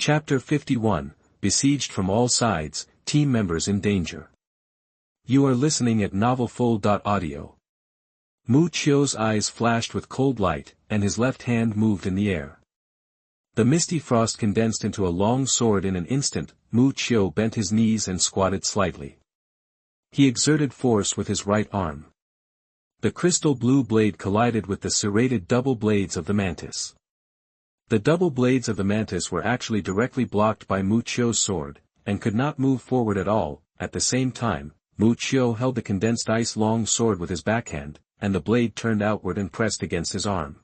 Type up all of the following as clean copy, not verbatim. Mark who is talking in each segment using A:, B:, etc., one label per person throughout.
A: Chapter 51, Besieged from all sides, team members in danger. You are listening at novelfull.audio. Mu Qiu's eyes flashed with cold light, and his left hand moved in the air. The misty frost condensed into a long sword in an instant. Mu Qiu bent his knees and squatted slightly. He exerted force with his right arm. The crystal blue blade collided with the serrated double blades of the mantis. The double blades of the mantis were actually directly blocked by Mu Qiu's sword, and could not move forward at all. At the same time, Mu Qiu held the condensed ice long sword with his backhand, and the blade turned outward and pressed against his arm.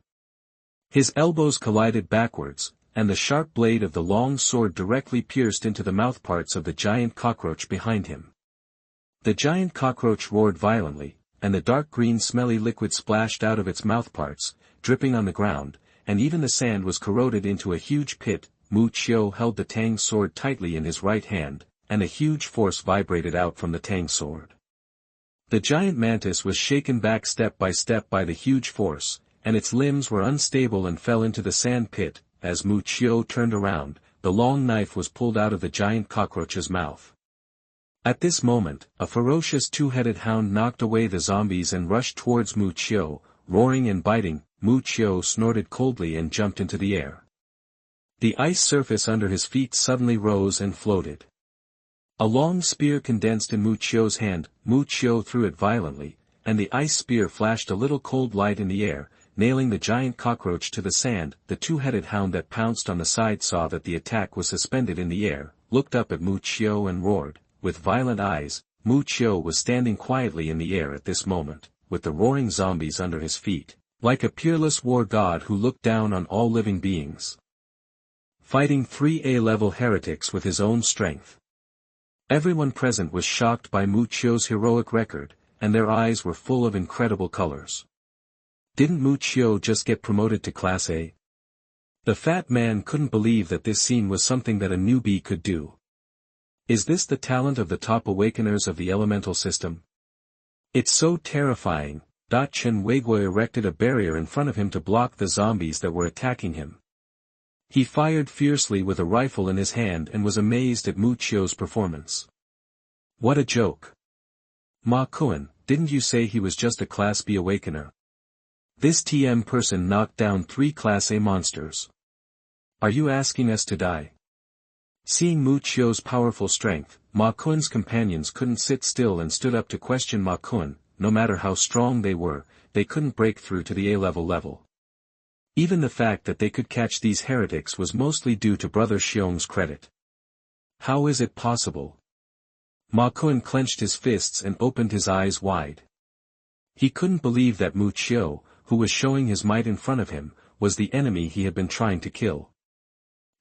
A: His elbows collided backwards, and the sharp blade of the long sword directly pierced into the mouthparts of the giant cockroach behind him. The giant cockroach roared violently, and the dark green smelly liquid splashed out of its mouthparts, dripping on the ground, and even the sand was corroded into a huge pit. Mu Qiu held the Tang sword tightly in his right hand, and a huge force vibrated out from the Tang sword. The giant mantis was shaken back step by the huge force, and its limbs were unstable and fell into the sand pit. As Mu Qiu turned around, the long knife was pulled out of the giant cockroach's mouth. At this moment, a ferocious two-headed hound knocked away the zombies and rushed towards Mu Qiu, roaring and biting. Mu Qiu snorted coldly and jumped into the air. The ice surface under his feet suddenly rose and floated. A long spear condensed in Mu Qiu's hand. Mu Qiu threw it violently, and the ice spear flashed a little cold light in the air, nailing the giant cockroach to the sand. The two-headed hound that pounced on the side saw that the attack was suspended in the air, looked up at Mu Qiu and roared, with violent eyes. Mu Qiu was standing quietly in the air at this moment, with the roaring zombies under his feet, like a peerless war god who looked down on all living beings. Fighting 3 A-level heretics with his own strength. Everyone present was shocked by Mu Qiu's heroic record, and their eyes were full of incredible colors. Didn't Mu Qiu just get promoted to Class A? The fat man couldn't believe that this scene was something that a newbie could do. Is this the talent of the top awakeners of the elemental system? It's so terrifying. Chen Weiguo erected a barrier in front of him to block the zombies that were attacking him. He fired fiercely with a rifle in his hand and was amazed at Mu Qiu's performance. What a joke. Ma Kuan, didn't you say he was just a Class B awakener? This TM person knocked down 3 Class A monsters. Are you asking us to die? Seeing Mu Qiu's powerful strength, Ma Kuan's companions couldn't sit still and stood up to question Ma Kuan. No matter how strong they were, they couldn't break through to the A-level level. Even the fact that they could catch these heretics was mostly due to Brother Xiong's credit. How is it possible? Ma Kuan clenched his fists and opened his eyes wide. He couldn't believe that Mu Qiu, who was showing his might in front of him, was the enemy he had been trying to kill.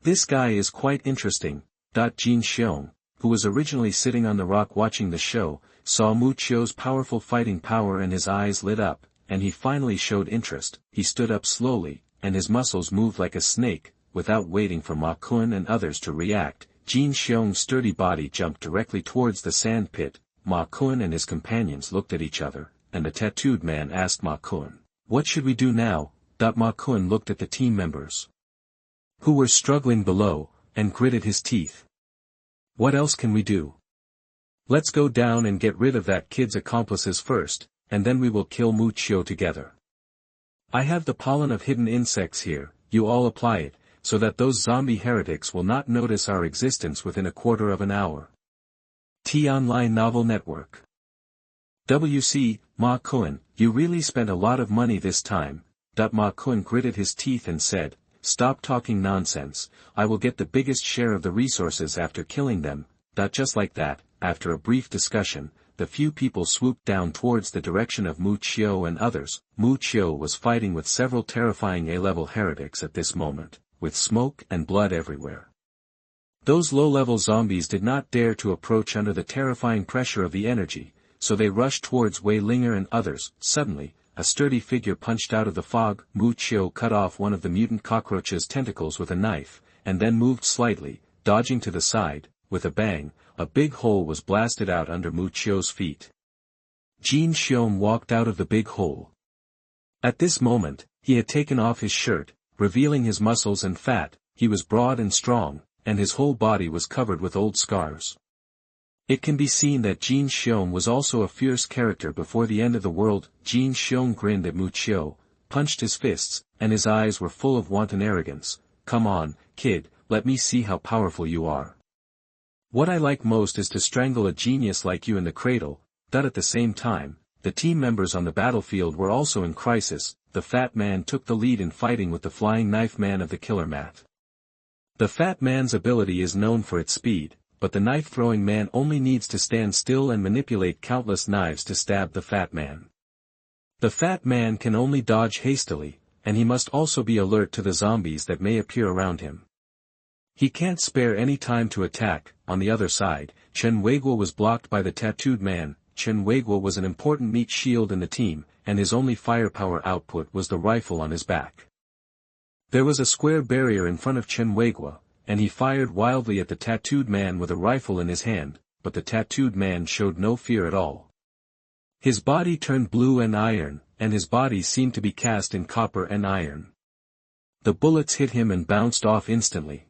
A: This guy is quite interesting. Jin Xiong, who was originally sitting on the rock watching the show, saw Mu Qiu's powerful fighting power and his eyes lit up, and he finally showed interest. He stood up slowly, and his muscles moved like a snake. Without waiting for Ma Kuan and others to react, Jin Xiong's sturdy body jumped directly towards the sand pit. Ma Kuan and his companions looked at each other, and the tattooed man asked Ma Kuan, "What should we do now?" Ma Kuan looked at the team members, who were struggling below, and gritted his teeth. "What else can we do? Let's go down and get rid of that kid's accomplices first, and then we will kill Mu Qiu together. I have the pollen of hidden insects here. You all apply it, so that those zombie heretics will not notice our existence within a quarter of an hour." T-Online Novel Network. WC, Ma Kuan, you really spent a lot of money this time. Ma Kuan gritted his teeth and said, "Stop talking nonsense. I will get the biggest share of the resources after killing them." Just like that. After a brief discussion, the few people swooped down towards the direction of Mu Qiu and others. Mu Qiu was fighting with several terrifying A-level heretics at this moment, with smoke and blood everywhere. Those low-level zombies did not dare to approach under the terrifying pressure of the energy, so they rushed towards Wei Linger and others. Suddenly, a sturdy figure punched out of the fog. Mu Qiu cut off one of the mutant cockroach's tentacles with a knife, and then moved slightly, dodging to the side. With a bang, a big hole was blasted out under Mu Qiu's feet. Jin Xiong walked out of the big hole. At this moment, he had taken off his shirt, revealing his muscles and fat. He was broad and strong, and his whole body was covered with old scars. It can be seen that Jin Xiong was also a fierce character before the end of the world. Jin Xiong grinned at Mu Qiu, punched his fists, and his eyes were full of wanton arrogance. "Come on, kid, let me see how powerful you are. What I like most is to strangle a genius like you in the cradle." But at the same time, the team members on the battlefield were also in crisis. The fat man took the lead in fighting with the flying knife man of the killer mat. The fat man's ability is known for its speed, but the knife-throwing man only needs to stand still and manipulate countless knives to stab the fat man. The fat man can only dodge hastily, and he must also be alert to the zombies that may appear around him. He can't spare any time to attack. On the other side, Chen Weiguo was blocked by the tattooed man. Chen Weiguo was an important meat shield in the team, and his only firepower output was the rifle on his back. There was a square barrier in front of Chen Weiguo, and he fired wildly at the tattooed man with a rifle in his hand, but the tattooed man showed no fear at all. His body turned blue and iron, and his body seemed to be cast in copper and iron. The bullets hit him and bounced off instantly.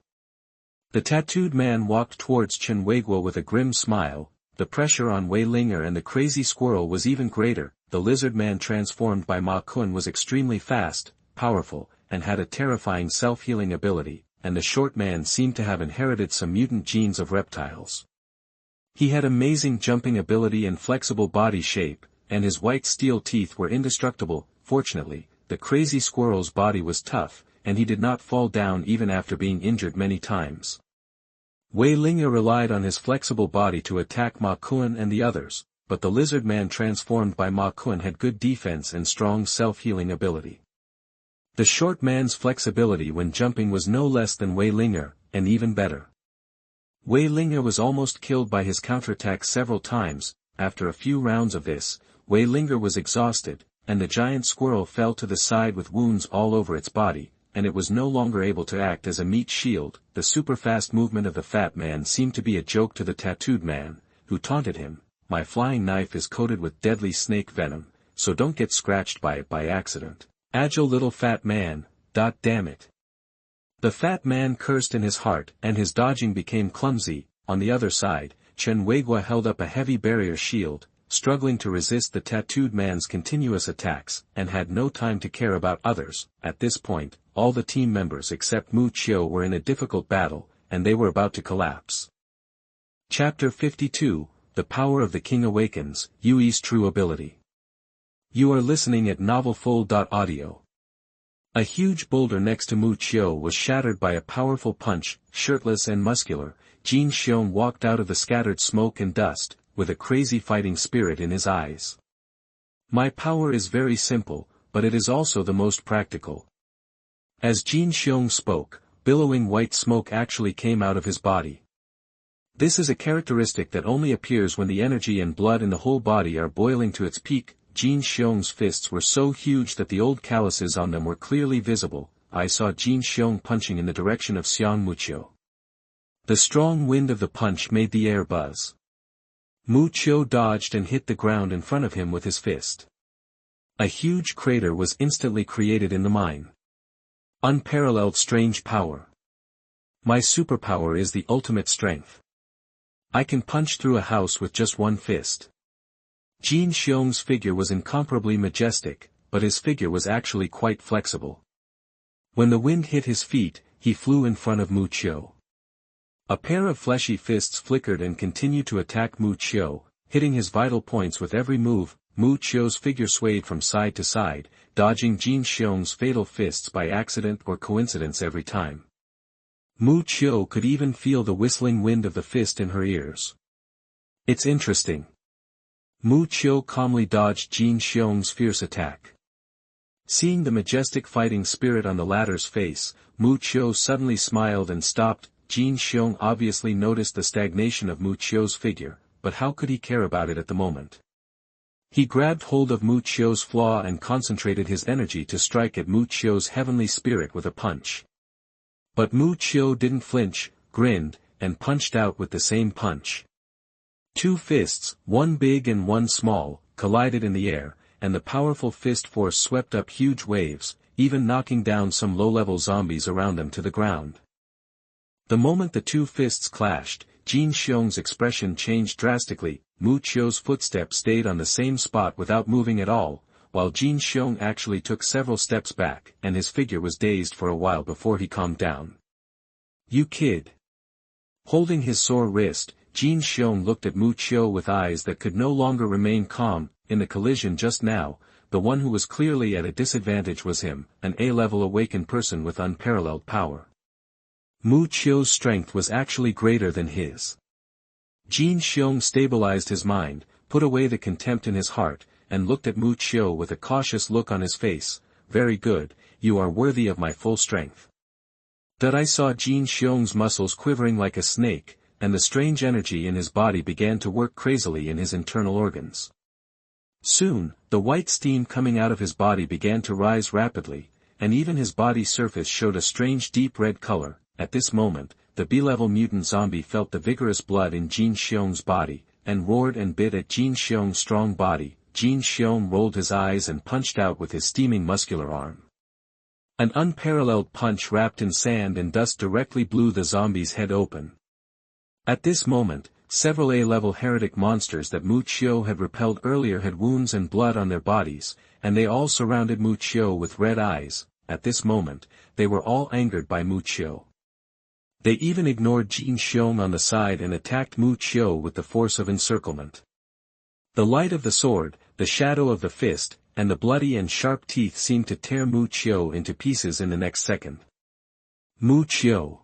A: The tattooed man walked towards Chen Weiguo with a grim smile. The pressure on Wei Linger and the crazy squirrel was even greater. The lizard man transformed by Ma Kun was extremely fast, powerful, and had a terrifying self-healing ability, and the short man seemed to have inherited some mutant genes of reptiles. He had amazing jumping ability and flexible body shape, and his white steel teeth were indestructible. Fortunately, the crazy squirrel's body was tough, and he did not fall down even after being injured many times. Wei Linger relied on his flexible body to attack Ma Kun and the others, but the lizard man transformed by Ma Kun had good defense and strong self-healing ability. The short man's flexibility when jumping was no less than Wei Linger, and even better. Wei Linger was almost killed by his counterattack several times. After a few rounds of this, Wei Linger was exhausted, and the giant squirrel fell to the side with wounds all over its body, and it was no longer able to act as a meat shield. The super-fast movement of the fat man seemed to be a joke to the tattooed man, who taunted him, "My flying knife is coated with deadly snake venom, so don't get scratched by it by accident. Agile little fat man, damn it." The fat man cursed in his heart, and his dodging became clumsy. On the other side, Chen Weiguo held up a heavy barrier shield, struggling to resist the tattooed man's continuous attacks, and had no time to care about others. At this point, all the team members except Mu Qiu were in a difficult battle, and they were about to collapse. Chapter 52, The Power of the King Awakens, Yui's True Ability. You are listening at novelfull.audio. A huge boulder next to Mu Qiu was shattered by a powerful punch. Shirtless and muscular, Jin Xiong walked out of the scattered smoke and dust, with a crazy fighting spirit in his eyes. "My power is very simple, but it is also the most practical." As Jin Xiong spoke, billowing white smoke actually came out of his body. This is a characteristic that only appears when the energy and blood in the whole body are boiling to its peak. Jin Xiong's fists were so huge that the old calluses on them were clearly visible. I saw Jin Xiong punching in the direction of Xiang Muqiu. The strong wind of the punch made the air buzz. Mu Qiu dodged and hit the ground in front of him with his fist. A huge crater was instantly created in the mine. Unparalleled strange power. My superpower is the ultimate strength. I can punch through a house with just one fist. Jin Xiong's figure was incomparably majestic, but his figure was actually quite flexible. When the wind hit his feet, he flew in front of Mu Qiu. A pair of fleshy fists flickered and continued to attack Mu Qiu, hitting his vital points with every move. Mu Qiu's figure swayed from side to side, dodging Jin Xiong's fatal fists by accident or coincidence every time. Mu Qiu could even feel the whistling wind of the fist in her ears. "It's interesting." Mu Qiu calmly dodged Jin Xiong's fierce attack. Seeing the majestic fighting spirit on the latter's face, Mu Qiu suddenly smiled and stopped. Jin Xiong obviously noticed the stagnation of Mu Qiu's figure, but how could he care about it at the moment? He grabbed hold of Mu Qiu's flaw and concentrated his energy to strike at Mu Qiu's heavenly spirit with a punch. But Mu Qiu didn't flinch, grinned, and punched out with the same punch. Two fists, one big and one small, collided in the air, and the powerful fist force swept up huge waves, even knocking down some low-level zombies around them to the ground. The moment the two fists clashed, Jin Xiong's expression changed drastically. Mu Qiu's footsteps stayed on the same spot without moving at all, while Jin Xiong actually took several steps back, and his figure was dazed for a while before he calmed down. "You kid." Holding his sore wrist, Jin Xiong looked at Mu Qiu with eyes that could no longer remain calm. In the collision just now, the one who was clearly at a disadvantage was him, an A-level awakened person with unparalleled power. Mu Qiu's strength was actually greater than his. Jin Xiong stabilized his mind, put away the contempt in his heart, and looked at Mu Qiu with a cautious look on his face. "Very good, you are worthy of my full strength." That I saw Jin Xiong's muscles quivering like a snake, and the strange energy in his body began to work crazily in his internal organs. Soon, the white steam coming out of his body began to rise rapidly, and even his body surface showed a strange deep red color. At this moment, the B-level mutant zombie felt the vigorous blood in Jin Xiong's body, and roared and bit at Jin Xiong's strong body. Jin Xiong rolled his eyes and punched out with his steaming muscular arm. An unparalleled punch wrapped in sand and dust directly blew the zombie's head open. At this moment, several A-level heretic monsters that Mu Qiu had repelled earlier had wounds and blood on their bodies, and they all surrounded Mu Qiu with red eyes. At this moment, they were all angered by Mu Qiu. They even ignored Jin Xiong on the side and attacked Mu Qiu with the force of encirclement. The light of the sword, the shadow of the fist, and the bloody and sharp teeth seemed to tear Mu Qiu into pieces in the next second. Mu Qiu.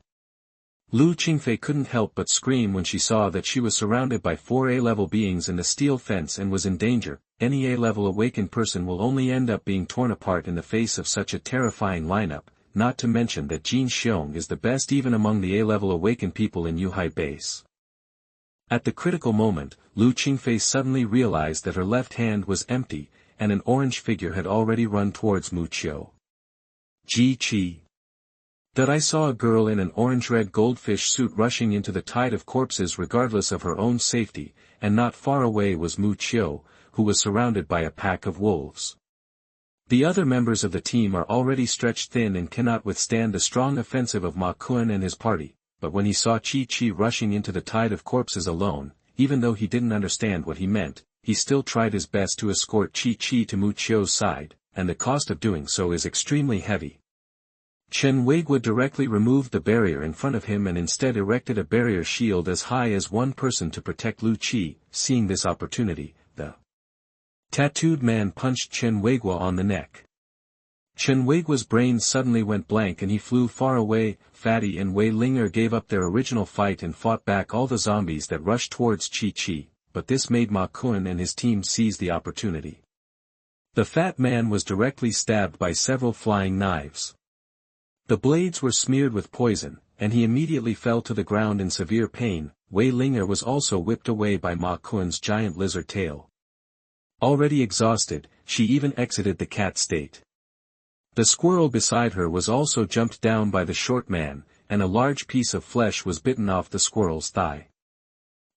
A: Lu Qingfei couldn't help but scream when she saw that she was surrounded by 4 A-level beings in the steel fence and was in danger. Any A-level awakened person will only end up being torn apart in the face of such a terrifying lineup, not to mention that Jin Xiong is the best even among the A-level awakened people in Yuhai base. At the critical moment, Lu Qingfei suddenly realized that her left hand was empty, and an orange figure had already run towards Mu Qiu. Ji Qi. That I saw a girl in an orange-red goldfish suit rushing into the tide of corpses regardless of her own safety, and not far away was Mu Qiu, who was surrounded by a pack of wolves. The other members of the team are already stretched thin and cannot withstand the strong offensive of Ma Kun and his party, but when he saw Qi Qi rushing into the tide of corpses alone, even though he didn't understand what he meant, he still tried his best to escort Qi Qi to Mu Qiu's side, and the cost of doing so is extremely heavy. Chen Weigua directly removed the barrier in front of him and instead erected a barrier shield as high as one person to protect Lu Qi. Seeing this opportunity, the tattooed man punched Chen Weigua on the neck. Chen Weigua's brain suddenly went blank and he flew far away. Fatty and Wei Linger gave up their original fight and fought back all the zombies that rushed towards Qi Qi, but this made Ma Kun and his team seize the opportunity. The fat man was directly stabbed by several flying knives. The blades were smeared with poison, and he immediately fell to the ground in severe pain. Wei Linger was also whipped away by Ma Kun's giant lizard tail. Already exhausted, she even exited the cat state. The squirrel beside her was also jumped down by the short man, and a large piece of flesh was bitten off the squirrel's thigh.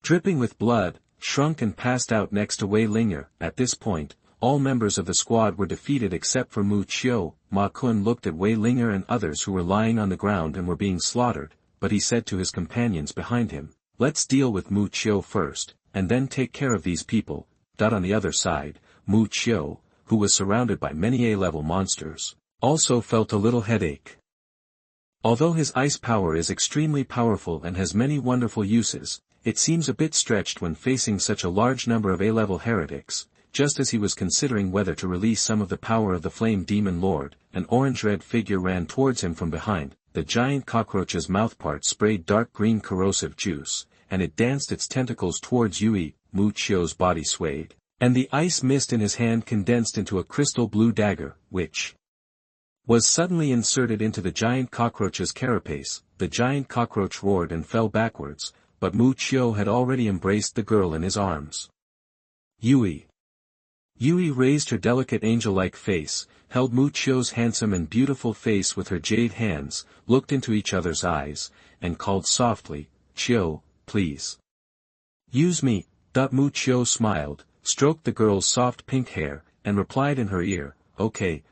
A: Dripping with blood, shrunk and passed out next to Wei Linger. At this point, all members of the squad were defeated except for Mu Qiu. Ma Kun looked at Wei Linger and others who were lying on the ground and were being slaughtered, but he said to his companions behind him, "Let's deal with Mu Qiu first, and then take care of these people." On the other side, Mu Qiu, who was surrounded by many A-level monsters, also felt a little headache. Although his ice power is extremely powerful and has many wonderful uses, it seems a bit stretched when facing such a large number of A-level heretics. Just as he was considering whether to release some of the power of the Flame Demon Lord, an orange-red figure ran towards him from behind. The giant cockroach's mouthparts sprayed dark green corrosive juice, and it danced its tentacles towards Yui. Mu Qiu's body swayed, and the ice mist in his hand condensed into a crystal blue dagger, which was suddenly inserted into the giant cockroach's carapace. The giant cockroach roared and fell backwards, but Mu Qiu had already embraced the girl in his arms. Yui. Yui raised her delicate angel-like face, held Mu Qiu's handsome and beautiful face with her jade hands, looked into each other's eyes, and called softly, "Qiu, please. Use me." Mu Qiu smiled, stroked the girl's soft pink hair, and replied in her ear, "Okay."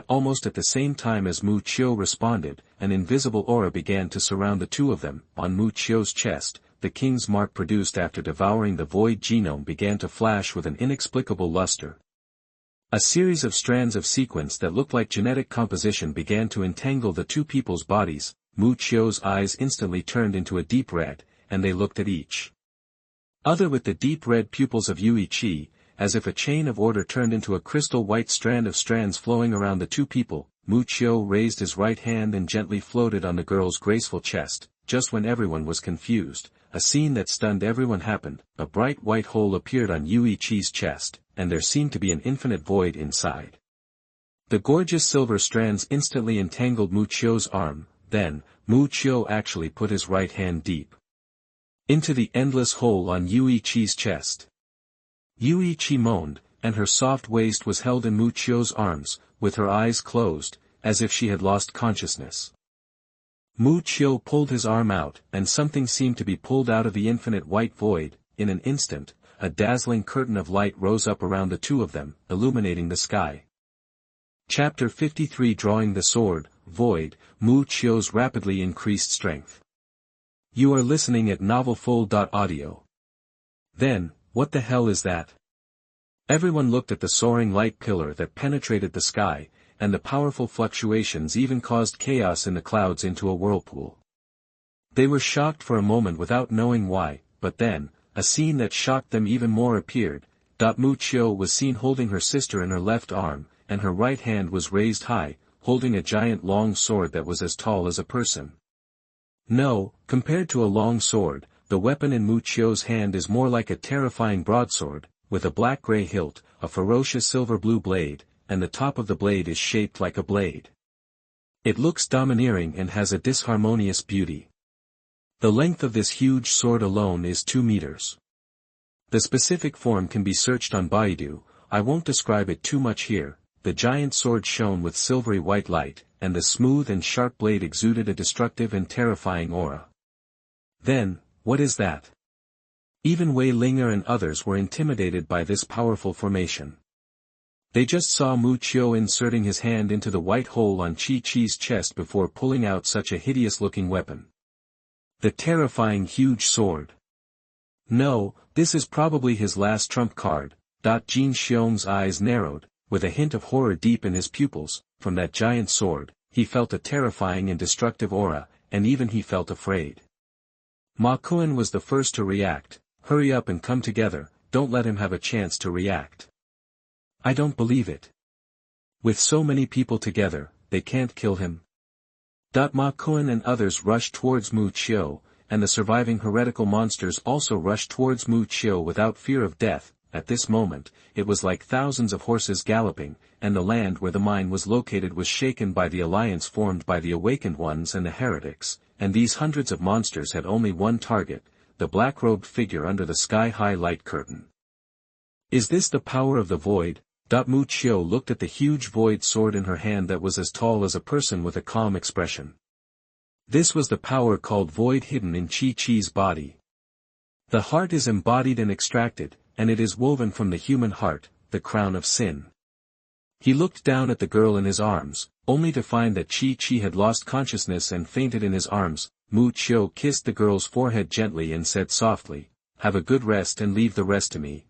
A: Almost at the same time as Mu Qiu responded, an invisible aura began to surround the two of them. On Mu Qiu's chest, the king's mark produced after devouring the void genome began to flash with an inexplicable luster. A series of strands of sequence that looked like genetic composition began to entangle the two people's bodies. Mu Qiu's eyes instantly turned into a deep red, and they looked at each other with the deep red pupils of Yui Qi, as if a chain of order turned into a crystal white strand of strands flowing around the two people. Mu Qiu raised his right hand and gently floated on the girl's graceful chest. Just when everyone was confused, a scene that stunned everyone happened. A bright white hole appeared on Yui Qi's chest, and there seemed to be an infinite void inside. The gorgeous silver strands instantly entangled Mu Qiu's arm. Then, Mu Qiu actually put his right hand deep into the endless hole on Yui Qi's chest. Yui Qi moaned, and her soft waist was held in Mu Qiu's arms, with her eyes closed, as if she had lost consciousness. Mu Qiu pulled his arm out, and something seemed to be pulled out of the infinite white void. In an instant, a dazzling curtain of light rose up around the two of them, illuminating the sky. Chapter 53 Drawing the Sword, Void, Mu Qiu's rapidly increased strength. You are listening at novelfull.audio. Then, what the hell is that? Everyone looked at the soaring light pillar that penetrated the sky, and the powerful fluctuations even caused chaos in the clouds into a whirlpool. They were shocked for a moment without knowing why, but then, a scene that shocked them even more appeared. Mu Qiu was seen holding her sister in her left arm, and her right hand was raised high, holding a giant long sword that was as tall as a person. No, compared to a long sword, the weapon in Mu Qiu's hand is more like a terrifying broadsword, with a black-gray hilt, a ferocious silver-blue blade, and the top of the blade is shaped like a blade. It looks domineering and has a disharmonious beauty. The length of this huge sword alone is 2 meters. The specific form can be searched on Baidu. I won't describe it too much here. The giant sword shone with silvery white light, and the smooth and sharp blade exuded a destructive and terrifying aura. Then, what is that? Even Wei Linger and others were intimidated by this powerful formation. They just saw Mu Qiu inserting his hand into the white hole on Qi-Qi's chest before pulling out such a hideous-looking weapon. The terrifying huge sword. No, this is probably his last trump card. Jin Xiong's eyes narrowed, with a hint of horror deep in his pupils. From that giant sword, he felt a terrifying and destructive aura, and even he felt afraid. Ma Kuan was the first to react. Hurry up and come together, don't let him have a chance to react. I don't believe it. With so many people together, they can't kill him. Ma Kuan and others rushed towards Mu Qiu, and the surviving heretical monsters also rushed towards Mu Qiu without fear of death. At this moment, it was like thousands of horses galloping, and the land where the mine was located was shaken by the alliance formed by the awakened ones and the heretics, and these hundreds of monsters had only one target, the black-robed figure under the sky-high light curtain. Is this the power of the void? Mu Qiu looked at the huge void sword in her hand that was as tall as a person with a calm expression. This was the power called void hidden in Qi-Qi's body. The heart is embodied and extracted, and it is woven from the human heart, the crown of sin. He looked down at the girl in his arms, only to find that Qi-Qi had lost consciousness and fainted in his arms. Mu Qiu kissed the girl's forehead gently and said softly, "Have a good rest and leave the rest to me."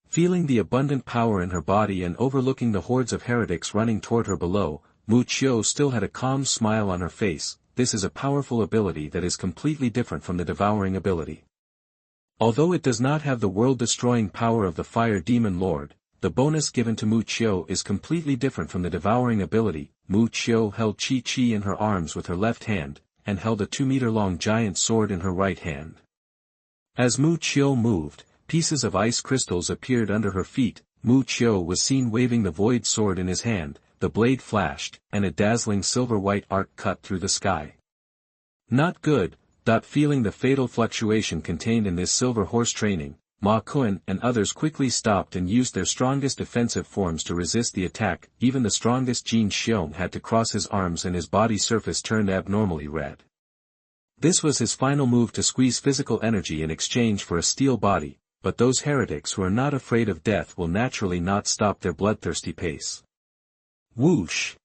A: Feeling the abundant power in her body and overlooking the hordes of heretics running toward her below, Mu Qiu still had a calm smile on her face. This is a powerful ability that is completely different from the devouring ability. Although it does not have the world-destroying power of the Fire Demon Lord, the bonus given to Mu Qiu is completely different from the devouring ability. Mu Qiu held Qi-Qi in her arms with her left hand, and held a 2-meter-long giant sword in her right hand. As Mu Qiu moved, pieces of ice crystals appeared under her feet. Mu Qiu was seen waving the void sword in his hand, the blade flashed, and a dazzling silver-white arc cut through the sky. Not good. Feeling the fatal fluctuation contained in this silver horse training, Ma Kuan and others quickly stopped and used their strongest defensive forms to resist the attack. Even the strongest Jin Xiong had to cross his arms and his body surface turned abnormally red. This was his final move to squeeze physical energy in exchange for a steel body, but those heretics who are not afraid of death will naturally not stop their bloodthirsty pace. Whoosh!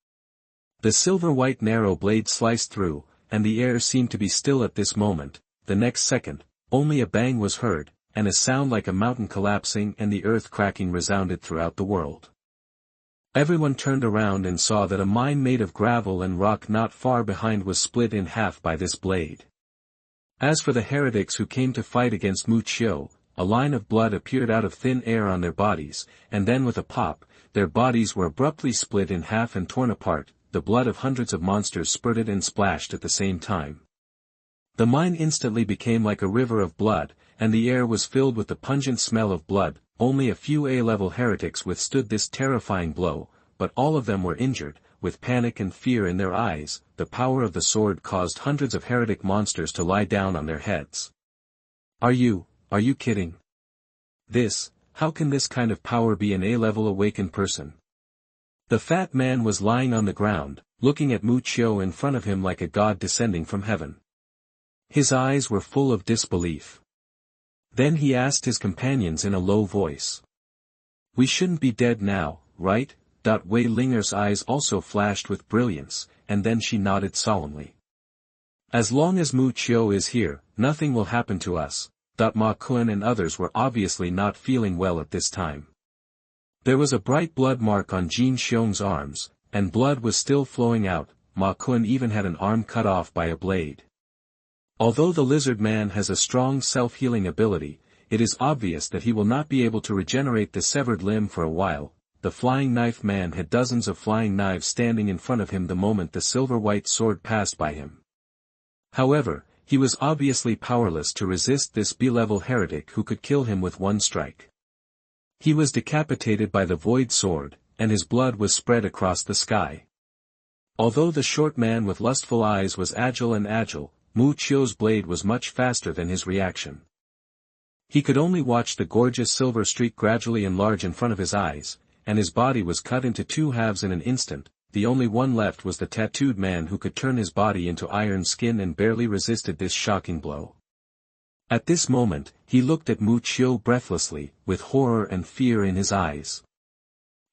A: The silver-white narrow blade sliced through, and the air seemed to be still at this moment. The next second, only a bang was heard, and a sound like a mountain collapsing and the earth cracking resounded throughout the world. Everyone turned around and saw that a mine made of gravel and rock not far behind was split in half by this blade. As for the heretics who came to fight against Mu Qiu, a line of blood appeared out of thin air on their bodies, and then with a pop, their bodies were abruptly split in half and torn apart. The blood of hundreds of monsters spurted and splashed at the same time. The mine instantly became like a river of blood, and the air was filled with the pungent smell of blood. Only a few A-level heretics withstood this terrifying blow, but all of them were injured. With panic and fear in their eyes, the power of the sword caused hundreds of heretic monsters to lie down on their heads. Are you kidding? How can this kind of power be an A-level awakened person? The fat man was lying on the ground, looking at Mu Qiu in front of him like a god descending from heaven. His eyes were full of disbelief. Then he asked his companions in a low voice. We shouldn't be dead now, right? Wei Linger's eyes also flashed with brilliance, and then she nodded solemnly. As long as Mu Qiu is here, nothing will happen to us. Ma Kun and others were obviously not feeling well at this time. There was a bright blood mark on Jin Xiong's arms, and blood was still flowing out. Ma Kun even had an arm cut off by a blade. Although the lizard man has a strong self-healing ability, it is obvious that he will not be able to regenerate the severed limb for a while. The flying knife man had dozens of flying knives standing in front of him the moment the silver-white sword passed by him. However, he was obviously powerless to resist this B-level heretic who could kill him with one strike. He was decapitated by the void sword, and his blood was spread across the sky. Although the short man with lustful eyes was agile, Mu Qiu's blade was much faster than his reaction. He could only watch the gorgeous silver streak gradually enlarge in front of his eyes, and his body was cut into two halves in an instant. The only one left was the tattooed man who could turn his body into iron skin and barely resisted this shocking blow. At this moment, he looked at Mu Qiu breathlessly, with horror and fear in his eyes.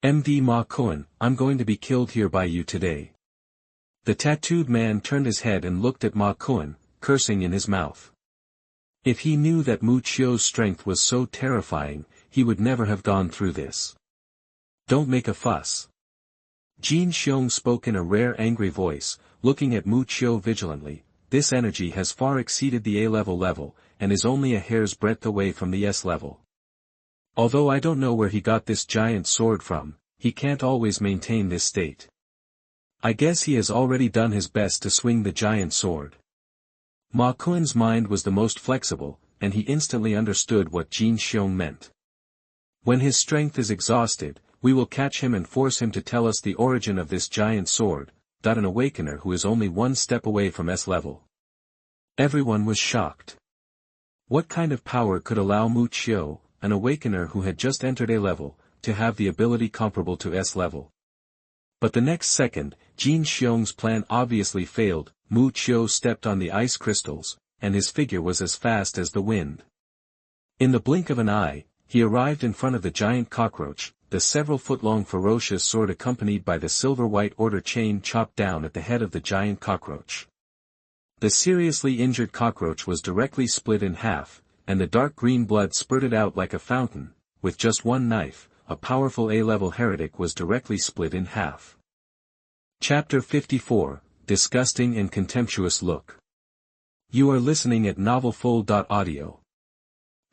A: "MD Ma Kun, I'm going to be killed here by you today." The tattooed man turned his head and looked at Ma Kun, cursing in his mouth. If he knew that Mu Qiu's strength was so terrifying, he would never have gone through this. "Don't make a fuss." Jin Xiong spoke in a rare angry voice, looking at Mu Qiu vigilantly. This energy has far exceeded the A-level level, and is only a hair's breadth away from the S-level. Although I don't know where he got this giant sword from, he can't always maintain this state. I guess he has already done his best to swing the giant sword. Ma Kun's mind was the most flexible, and he instantly understood what Jin Xiong meant. When his strength is exhausted, we will catch him and force him to tell us the origin of this giant sword. An awakener who is only one step away from S-level. Everyone was shocked. What kind of power could allow Mu Qiu, an awakener who had just entered A-level, to have the ability comparable to S-level? But the next second, Jin Xiong's plan obviously failed. Mu Qiu stepped on the ice crystals, and his figure was as fast as the wind. In the blink of an eye, he arrived in front of the giant cockroach, the several-foot-long ferocious sword accompanied by the silver-white order chain chopped down at the head of the giant cockroach. The seriously injured cockroach was directly split in half, and the dark green blood spurted out like a fountain. With just one knife, a powerful A-level heretic was directly split in half. Chapter 54, Disgusting and Contemptuous Look. You are listening at novelfull.audio.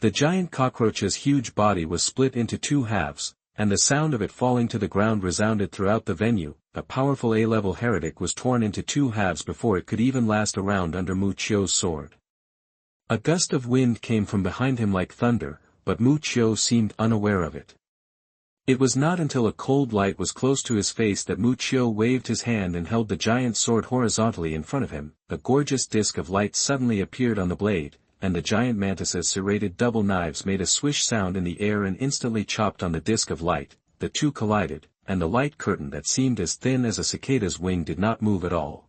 A: The giant cockroach's huge body was split into two halves, and the sound of it falling to the ground resounded throughout the venue. A powerful A-level heretic was torn into two halves before it could even last a round under Mu Qiu's sword. A gust of wind came from behind him like thunder, but Mu Qiu seemed unaware of it. It was not until a cold light was close to his face that Mu Qiu waved his hand and held the giant sword horizontally in front of him. A gorgeous disk of light suddenly appeared on the blade, and the giant mantis's serrated double knives made a swish sound in the air and instantly chopped on the disk of light. The two collided, and the light curtain that seemed as thin as a cicada's wing did not move at all.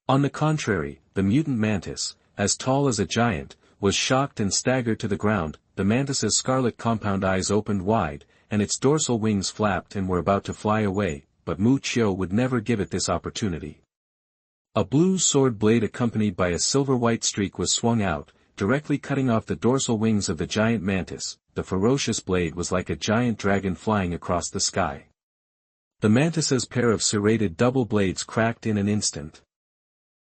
A: On the contrary, the mutant mantis, as tall as a giant, was shocked and staggered to the ground. The mantis's scarlet compound eyes opened wide, and its dorsal wings flapped and were about to fly away, but Mu Qiu would never give it this opportunity. A blue sword blade accompanied by a silver-white streak was swung out, directly cutting off the dorsal wings of the giant mantis. The ferocious blade was like a giant dragon flying across the sky. The mantis's pair of serrated double blades cracked in an instant.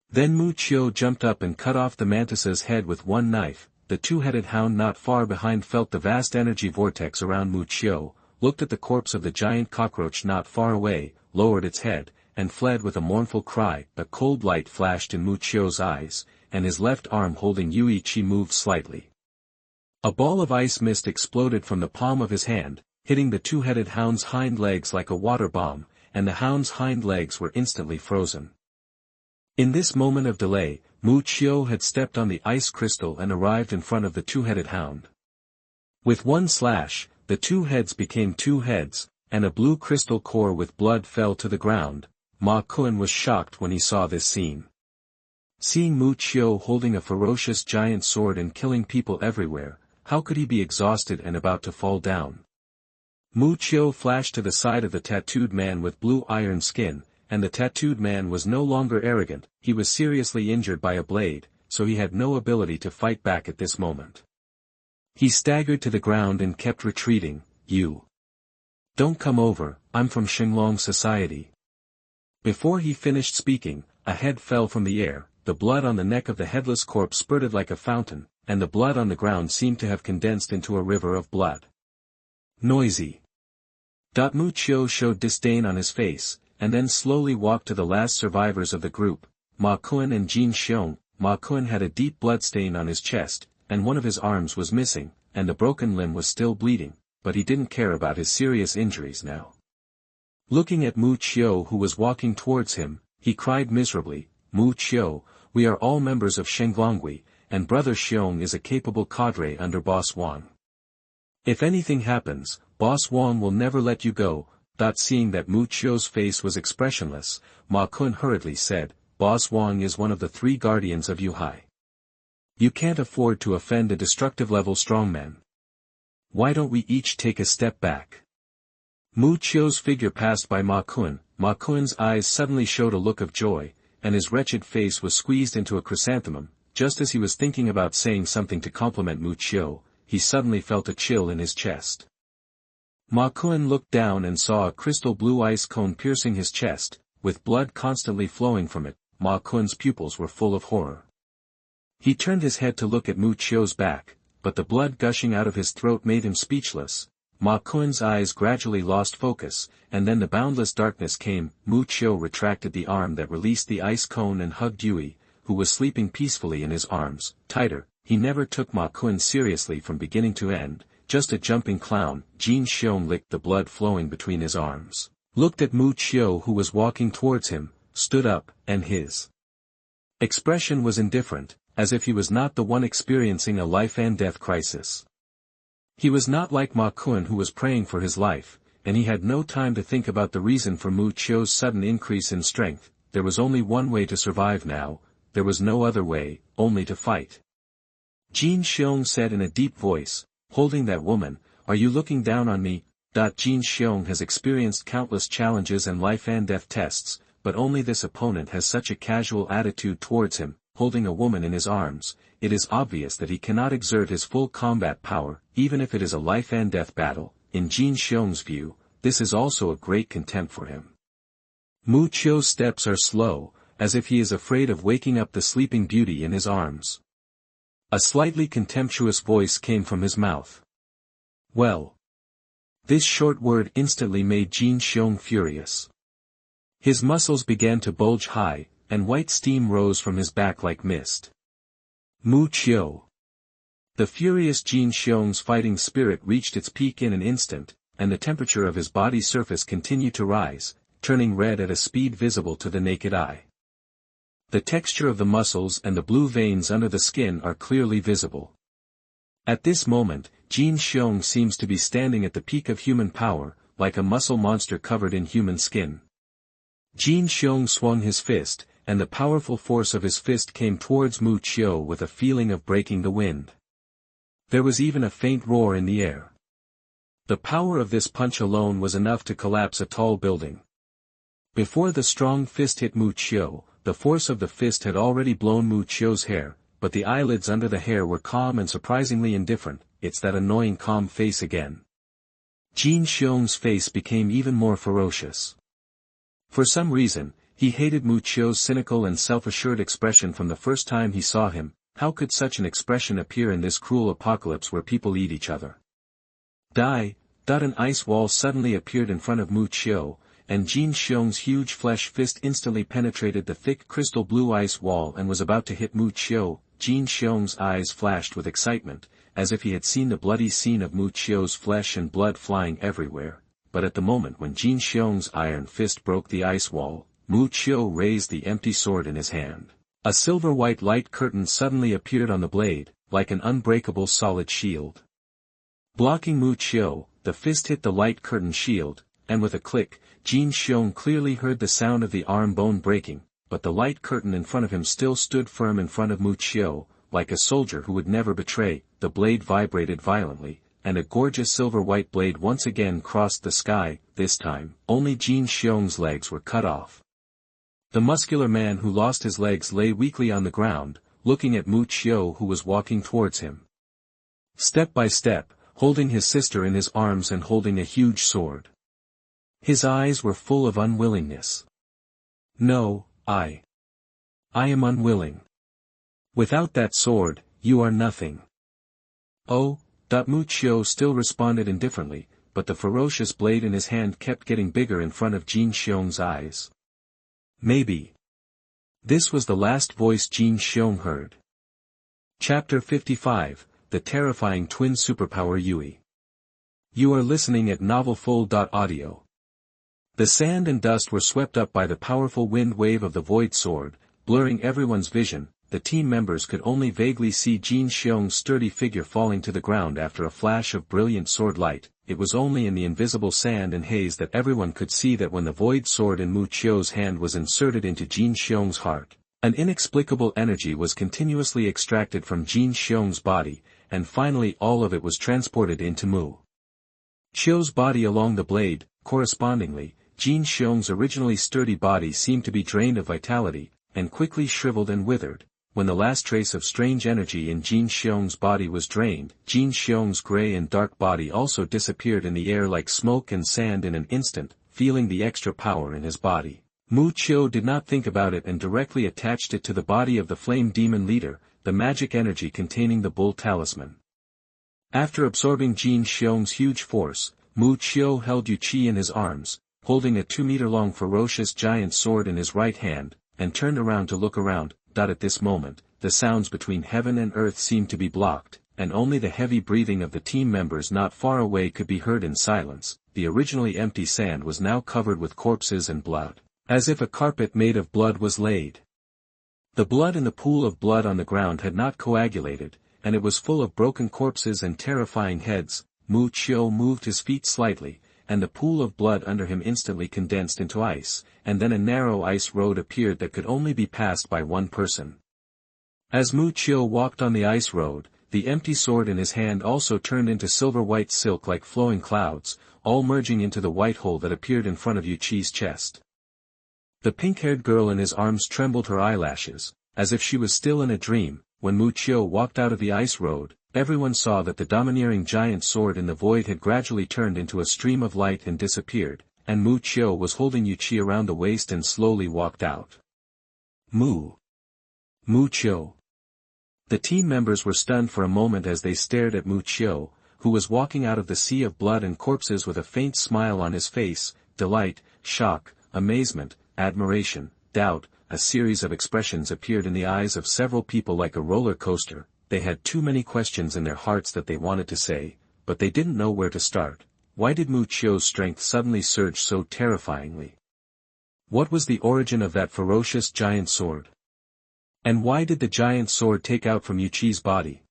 A: Then Mu Qiu jumped up and cut off the mantis's head with one knife. The two-headed hound not far behind felt the vast energy vortex around Mu Qiu, looked at the corpse of the giant cockroach not far away, lowered its head, and fled with a mournful cry. A cold light flashed in Mu Qiu's eyes, and his left arm holding Yui Qi moved slightly. A ball of ice mist exploded from the palm of his hand, hitting the two-headed hound's hind legs like a water bomb, and the hound's hind legs were instantly frozen. In this moment of delay, Mu Qiu had stepped on the ice crystal and arrived in front of the two-headed hound. With one slash, the two heads became two heads, and a blue crystal core with blood fell to the ground. Ma Kun was shocked when he saw this scene. Seeing Mu Qiu holding a ferocious giant sword and killing people everywhere, how could he be exhausted and about to fall down? Mu Qiu flashed to the side of the tattooed man with blue iron skin, and the tattooed man was no longer arrogant. He was seriously injured by a blade, so he had no ability to fight back at this moment. He staggered to the ground and kept retreating. "You don't come over, I'm from Xinglong Society." Before he finished speaking, a head fell from the air, the blood on the neck of the headless corpse spurted like a fountain, and the blood on the ground seemed to have condensed into a river of blood. Noisy. Mu Qiu showed disdain on his face, and then slowly walked to the last survivors of the group, Ma Kun and Jin Xiong. Ma Kun had a deep bloodstain on his chest, and one of his arms was missing, and the broken limb was still bleeding, but he didn't care about his serious injuries now. Looking at Mu Qiu who was walking towards him, he cried miserably, "Mu Qiu, we are all members of Shenglonghui, and Brother Xiong is a capable cadre under Boss Wang. If anything happens, Boss Wang will never let you go." Seeing that Mu Qiu's face was expressionless, Ma Kun hurriedly said, "Boss Wang is one of the three guardians of Yuhai. You can't afford to offend a destructive-level strongman. Why don't we each take a step back?" Mu Qiu's figure passed by Ma Kun. Ma Kun's eyes suddenly showed a look of joy, and his wretched face was squeezed into a chrysanthemum. Just as he was thinking about saying something to compliment Mu Qiu, he suddenly felt a chill in his chest. Ma Kun looked down and saw a crystal blue ice cone piercing his chest, with blood constantly flowing from it. Ma Kun's pupils were full of horror. He turned his head to look at Mu Qiu's back, but the blood gushing out of his throat made him speechless. Ma Kun's eyes gradually lost focus, and then the boundless darkness came. Mu Qiu retracted the arm that released the ice cone and hugged Yui, who was sleeping peacefully in his arms, tighter. He never took Ma Kun seriously from beginning to end, just a jumping clown. Jin Xiong licked the blood flowing between his arms, looked at Mu Qiu who was walking towards him, stood up, and his expression was indifferent, as if he was not the one experiencing a life-and-death crisis. He was not like Ma Kun who was praying for his life, and he had no time to think about the reason for Mu Qiu's sudden increase in strength. There was only one way to survive now, there was no other way, only to fight. Jin Xiong said in a deep voice, "Holding that woman, are you looking down on me?" Jin Xiong has experienced countless challenges and life-and-death tests, but only this opponent has such a casual attitude towards him, holding a woman in his arms. It is obvious that he cannot exert his full combat power, even if it is a life-and-death battle. In Jin Xiong's view, this is also a great contempt for him. Mu Qiu's steps are slow, as if he is afraid of waking up the sleeping beauty in his arms. A slightly contemptuous voice came from his mouth. "Well." This short word instantly made Jin Xiong furious. His muscles began to bulge high, and white steam rose from his back like mist. "Mu Qiu." The furious Jin Xiong's fighting spirit reached its peak in an instant, and the temperature of his body's surface continued to rise, turning red at a speed visible to the naked eye. The texture of the muscles and the blue veins under the skin are clearly visible. At this moment, Jin Xiong seems to be standing at the peak of human power, like a muscle monster covered in human skin. Jin Xiong swung his fist, and the powerful force of his fist came towards Mu Qiu with a feeling of breaking the wind. There was even a faint roar in the air. The power of this punch alone was enough to collapse a tall building. Before the strong fist hit Mu Qiu, the force of the fist had already blown Mu Qiu's hair, but the eyelids under the hair were calm and surprisingly indifferent. It's that annoying calm face again. Jin Xiong's face became even more ferocious. For some reason, he hated Mu Qiu's cynical and self-assured expression from the first time he saw him. How could such an expression appear in this cruel apocalypse where people eat each other? An ice wall suddenly appeared in front of Mu Qiu, and Jin Xiong's huge flesh fist instantly penetrated the thick crystal blue ice wall and was about to hit Mu Qiu. Jin Xiong's eyes flashed with excitement, as if he had seen the bloody scene of Mu Qiu's flesh and blood flying everywhere, but at the moment when Jin Xiong's iron fist broke the ice wall, Mu Qiu raised the empty sword in his hand. A silver-white light curtain suddenly appeared on the blade, like an unbreakable solid shield. Blocking Mu Qiu, the fist hit the light curtain shield, and with a click, Jin Xiong clearly heard the sound of the arm bone breaking, but the light curtain in front of him still stood firm in front of Mu Qiu, like a soldier who would never betray. The blade vibrated violently, and a gorgeous silver-white blade once again crossed the sky. This time, only Jin Xiong's legs were cut off. The muscular man who lost his legs lay weakly on the ground, looking at Mu Qiu who was walking towards him. Step by step, holding his sister in his arms and holding a huge sword. His eyes were full of unwillingness. No, I am unwilling. Without that sword, you are nothing. Oh, Mu Qiu still responded indifferently, but the ferocious blade in his hand kept getting bigger in front of Jin Xiong's eyes. Maybe. This was the last voice Jin Xiong heard. Chapter 55, The Terrifying Twin Superpower Yui. You are listening at novelfull.audio. The sand and dust were swept up by the powerful wind wave of the void sword, blurring everyone's vision. The team members could only vaguely see Jin Xiong's sturdy figure falling to the ground after a flash of brilliant sword light. It was only in the invisible sand and haze that everyone could see that when the void sword in Mu Qiu's hand was inserted into Jin Xiong's heart, an inexplicable energy was continuously extracted from Jin Xiong's body, and finally all of it was transported into Mu Qiu's body along the blade. Correspondingly, Jin Xiong's originally sturdy body seemed to be drained of vitality, and quickly shriveled and withered. When the last trace of strange energy in Jin Xiong's body was drained, Jin Xiong's gray and dark body also disappeared in the air like smoke and sand in an instant. Feeling the extra power in his body, Mu Qiu did not think about it and directly attached it to the body of the flame demon leader, the magic energy containing the bull talisman. After absorbing Jin Xiong's huge force, Mu Qiu held Yu Qi in his arms, holding a 2-meter-long ferocious giant sword in his right hand, and turned around to look around. At this moment, the sounds between heaven and earth seemed to be blocked, and only the heavy breathing of the team members not far away could be heard in silence. The originally empty sand was now covered with corpses and blood, as if a carpet made of blood was laid. The blood in the pool of blood on the ground had not coagulated, and it was full of broken corpses and terrifying heads. Mu Qiu moved his feet slightly, and the pool of blood under him instantly condensed into ice, and then a narrow ice road appeared that could only be passed by one person. As Mu Qiu walked on the ice road, the empty sword in his hand also turned into silver-white silk like flowing clouds, all merging into the white hole that appeared in front of Yu Qi's chest. The pink-haired girl in his arms trembled her eyelashes, as if she was still in a dream. When Mu Qiu walked out of the ice road, everyone saw that the domineering giant sword in the void had gradually turned into a stream of light and disappeared, and Mu Qiu was holding Yu Qi around the waist and slowly walked out. Mu Qiu. The team members were stunned for a moment as they stared at Mu Qiu, who was walking out of the sea of blood and corpses with a faint smile on his face. Delight, shock, amazement, admiration, doubt. A series of expressions appeared in the eyes of several people like a roller coaster. They had too many questions in their hearts that they wanted to say, but they didn't know where to start. Why did Mu Qiu's strength suddenly surge so terrifyingly? What was the origin of that ferocious giant sword? And why did the giant sword take out from Yu Qi's body?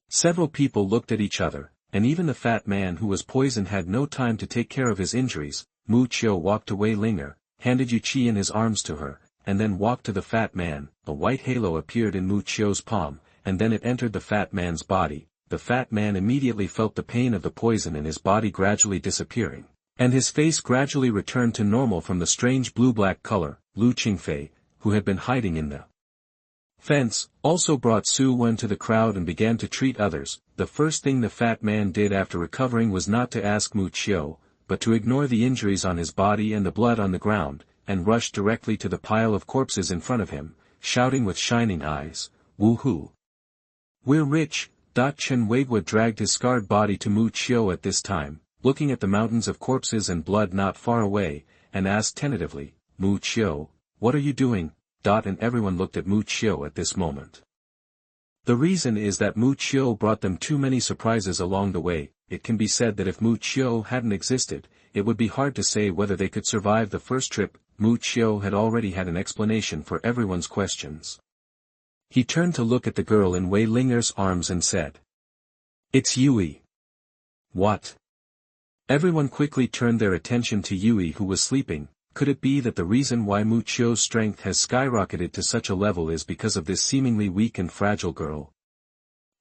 A: Several people looked at each other, and even the fat man who was poisoned had no time to take care of his injuries. Mu Qiu walked away Linger, handed Yu Qi in his arms to her, and then walked to the fat man. A white halo appeared in Mu Qiu's palm, and then it entered the fat man's body. The fat man immediately felt the pain of the poison in his body gradually disappearing, And his face gradually returned to normal from the strange blue-black color. Lu Qianqian, who had been hiding in the fence, also brought Su Wen to the crowd and began to treat others. The first thing the fat man did after recovering was not to ask Mu Qiu, but to ignore the injuries on his body and the blood on the ground, and rushed directly to the pile of corpses in front of him, shouting with shining eyes, "Woohoo! We're rich!" Chen Weigua dragged his scarred body to Mu Qiu at this time, looking at the mountains of corpses and blood not far away, and asked tentatively, "Mu Qiu, what are you doing?" And everyone looked at Mu Qiu at this moment. The reason is that Mu Qiu brought them too many surprises along the way. It can be said that if Mu Qiu hadn't existed, it would be hard to say whether they could survive the first trip. Mu Qiu had already had an explanation for everyone's questions. He turned to look at the girl in Wei Linger's arms and said, "It's Yui." "What?" Everyone quickly turned their attention to Yui, who was sleeping. Could it be that the reason why Mu Qiu's strength has skyrocketed to such a level is because of this seemingly weak and fragile girl?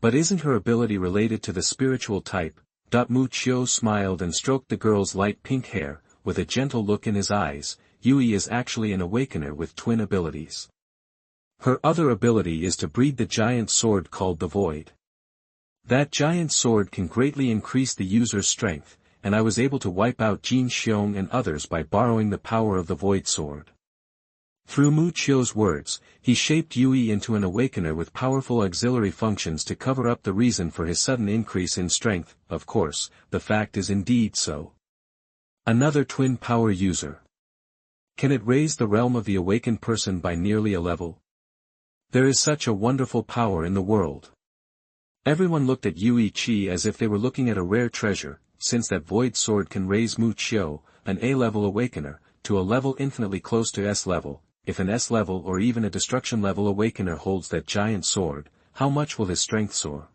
A: But isn't her ability related to the spiritual type? Mu Qiu smiled and stroked the girl's light pink hair, with a gentle look in his eyes. Yui is actually an awakener with twin abilities. Her other ability is to breed the giant sword called the Void. That giant sword can greatly increase the user's strength, and I was able to wipe out Jin Xiong and others by borrowing the power of the Void Sword. Through Mu Qiu's words, he shaped Yui into an awakener with powerful auxiliary functions to cover up the reason for his sudden increase in strength. Of course, the fact is indeed so. Another twin power user. Can it raise the realm of the awakened person by nearly a level? There is such a wonderful power in the world. Everyone looked at Yui Qi as if they were looking at a rare treasure, since that Void Sword can raise Mu Qiu, an A-level awakener, to a level infinitely close to S-level. If an S-level or even a destruction-level awakener holds that giant sword, how much will his strength soar?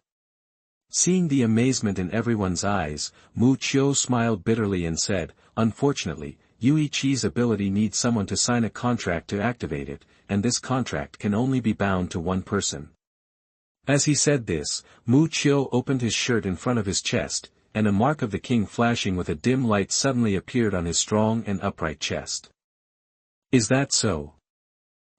A: Seeing the amazement in everyone's eyes, Mu Qiu smiled bitterly and said, "Unfortunately, Yui Qi's ability needs someone to sign a contract to activate it, and this contract can only be bound to one person." As he said this, Mu Qiu opened his shirt in front of his chest, and a mark of the king flashing with a dim light suddenly appeared on his strong and upright chest. "Is that so?"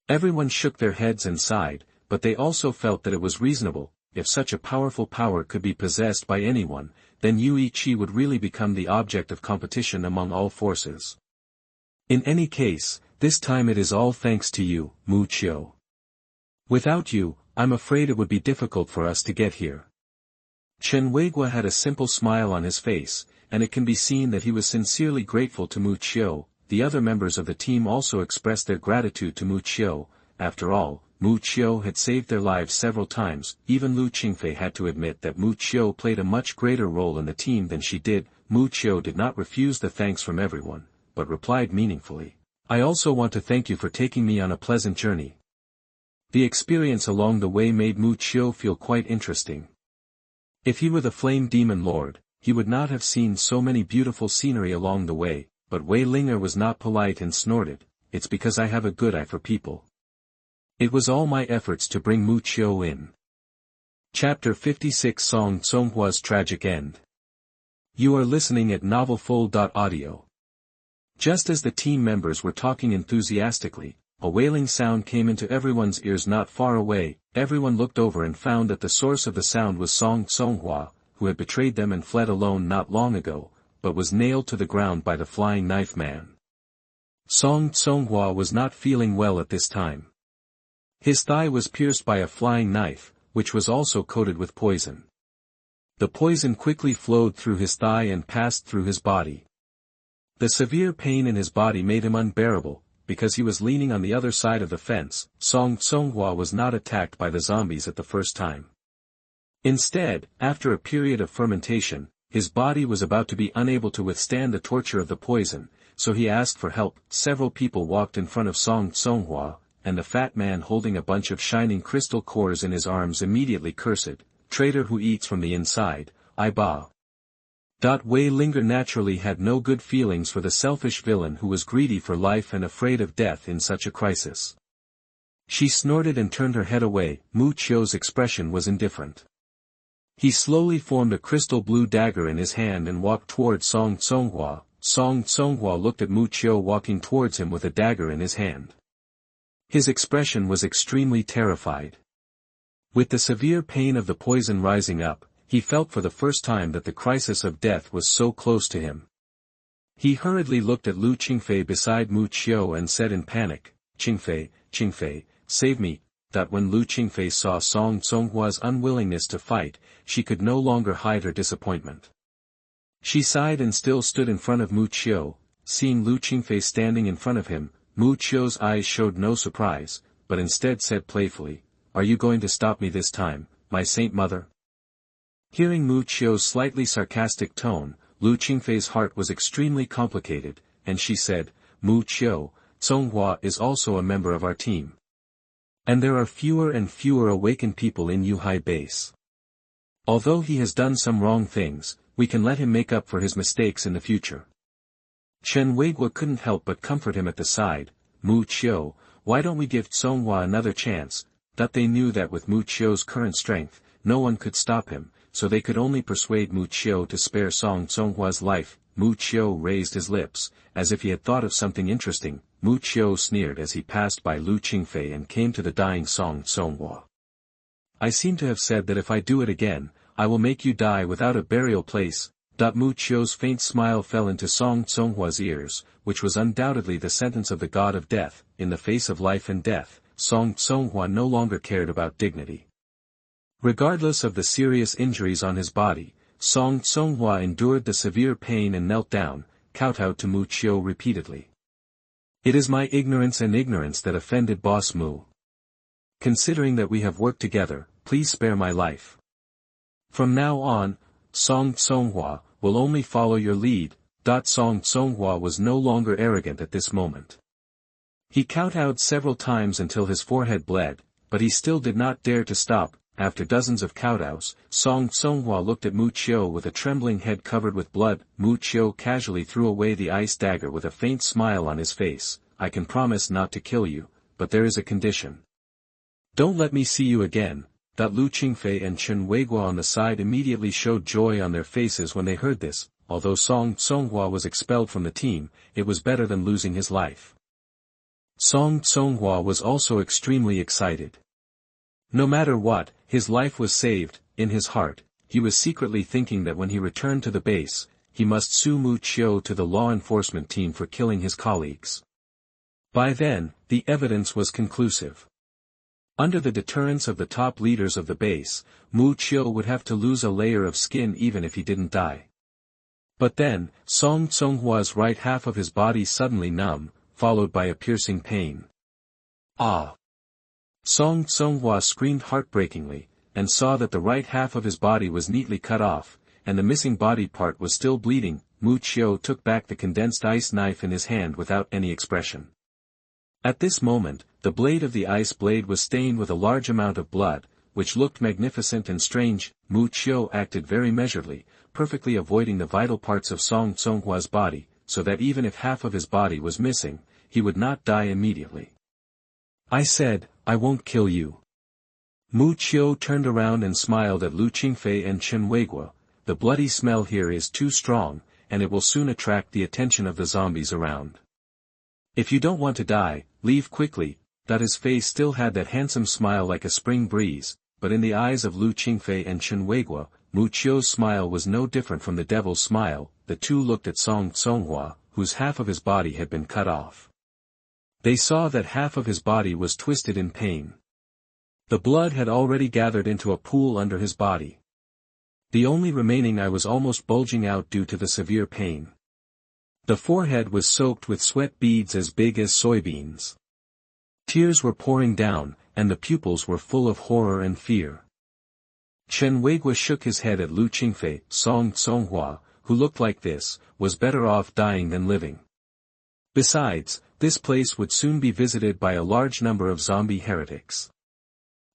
A: Everyone shook their heads and sighed, but they also felt that it was reasonable. If such a powerful power could be possessed by anyone, then Yui Qi would really become the object of competition among all forces. In any case, this time it is all thanks to you, Mu Qiu. Without you, I'm afraid it would be difficult for us to get here. Chen Weigua had a simple smile on his face, and it can be seen that he was sincerely grateful to Mu Qiu. The other members of the team also expressed their gratitude to Mu Qiu. After all, Mu Qiu had saved their lives several times. Even Lu Qianqian had to admit that Mu Qiu played a much greater role in the team than she did. Mu Qiu did not refuse the thanks from everyone, but replied meaningfully, "I also want to thank you for taking me on a pleasant journey." The experience along the way made Mu Qiu feel quite interesting. If he were the Flame Demon Lord, he would not have seen so many beautiful scenery along the way, but Wei Linger was not polite and snorted, "It's because I have a good eye for people. It was all my efforts to bring Mu Qiu in." Chapter 56 Song Conghua's Tragic End. You are listening at novelfull.audio. Just as the team members were talking enthusiastically, a wailing sound came into everyone's ears not far away. Everyone looked over and found that the source of the sound was Song Conghua, who had betrayed them and fled alone not long ago, but was nailed to the ground by the flying knife man. Song Conghua was not feeling well at this time. His thigh was pierced by a flying knife, which was also coated with poison. The poison quickly flowed through his thigh and passed through his body. The severe pain in his body made him unbearable. Because he was leaning on the other side of the fence, Song Conghua was not attacked by the zombies at the first time. Instead, after a period of fermentation, his body was about to be unable to withstand the torture of the poison, so he asked for help. Several people walked in front of Song Conghua, and the fat man holding a bunch of shining crystal cores in his arms immediately cursed, "Traitor who eats from the inside, I bow." Wei Linger naturally had no good feelings for the selfish villain who was greedy for life and afraid of death in such a crisis. She snorted and turned her head away. Mu Qiu's expression was indifferent. He slowly formed a crystal blue dagger in his hand and walked toward Song Conghua. Song Conghua looked at Mu Qiu walking towards him with a dagger in his hand. His expression was extremely terrified. With the severe pain of the poison rising up, he felt for the first time that the crisis of death was so close to him. He hurriedly looked at Lu Qingfei beside Mu Qiu and said in panic, Qingfei, save me. When Lu Qingfei saw Song Conghua's unwillingness to fight, she could no longer hide her disappointment. She sighed and still stood in front of Mu Qiu. Seeing Lu Qingfei standing in front of him, Mu Qiu's eyes showed no surprise, but instead said playfully, "Are you going to stop me this time, my saint mother?" Hearing Mu Qiu's slightly sarcastic tone, Lu Qingfei's heart was extremely complicated, and she said, "Mu Qiu, Conghua is also a member of our team. And there are fewer and fewer awakened people in Yuhai base. Although he has done some wrong things, we can let him make up for his mistakes in the future." Chen Weigua couldn't help but comfort him at the side. "Mu Qiu, why don't we give Conghua another chance?" They knew that with Mu Qiu's current strength, no one could stop him, so they could only persuade Mu Qiu to spare Song Conghua's life. Mu Qiu raised his lips, as if he had thought of something interesting. Mu Qiu sneered as he passed by Lu Qingfei and came to the dying Song Conghua. "I seem to have said that if I do it again, I will make you die without a burial place." Mu Qiu's faint smile fell into Song Conghua's ears, which was undoubtedly the sentence of the god of death. In the face of life and death, Song Conghua no longer cared about dignity. Regardless of the serious injuries on his body, Song Conghua endured the severe pain and knelt down, kowtowed to Mu Qiu repeatedly. "It is my ignorance that offended Boss Mu. Considering that we have worked together, please spare my life. From now on, Song Conghua will only follow your lead." Song Conghua was no longer arrogant at this moment. He kowtowed several times until his forehead bled, but he still did not dare to stop. After dozens of kowtows, Song Conghua looked at Mu Qiu with a trembling head covered with blood. Mu Qiu casually threw away the ice dagger with a faint smile on his face. "I can promise not to kill you, but there is a condition. Don't let me see you again." Lu Qingfei and Chen Weigua on the side immediately showed joy on their faces when they heard this. Although Song Conghua was expelled from the team, it was better than losing his life. Song Conghua was also extremely excited. No matter what, his life was saved. In his heart, he was secretly thinking that when he returned to the base, he must sue Mu Qiu to the law enforcement team for killing his colleagues. By then, the evidence was conclusive. Under the deterrence of the top leaders of the base, Mu Qiu would have to lose a layer of skin even if he didn't die. But then, Song Conghua's right half of his body suddenly numb, followed by a piercing pain. "Ah!" Song Conghua screamed heartbreakingly, and saw that the right half of his body was neatly cut off, and the missing body part was still bleeding. Mu Qiu took back the condensed ice knife in his hand without any expression. At this moment, the blade of the ice blade was stained with a large amount of blood, which looked magnificent and strange. Mu Qiu acted very measuredly, perfectly avoiding the vital parts of Song Conghua's body, so that even if half of his body was missing, he would not die immediately. "I said, I won't kill you." Mu Qiu turned around and smiled at Lu Qingfei and Chen Weigua. "The bloody smell here is too strong, and it will soon attract the attention of the zombies around. If you don't want to die, leave quickly." His face still had that handsome smile like a spring breeze, but in the eyes of Lu Qingfei and Chen Weigua, Mu Qiu's smile was no different from the devil's smile. The two looked at Song Conghua, whose half of his body had been cut off. They saw that half of his body was twisted in pain. The blood had already gathered into a pool under his body. The only remaining eye was almost bulging out due to the severe pain. The forehead was soaked with sweat beads as big as soybeans. Tears were pouring down, and the pupils were full of horror and fear. Chen Weigua shook his head at Lu Qingfei. Song Conghua, who looked like this, was better off dying than living. Besides, this place would soon be visited by a large number of zombie heretics.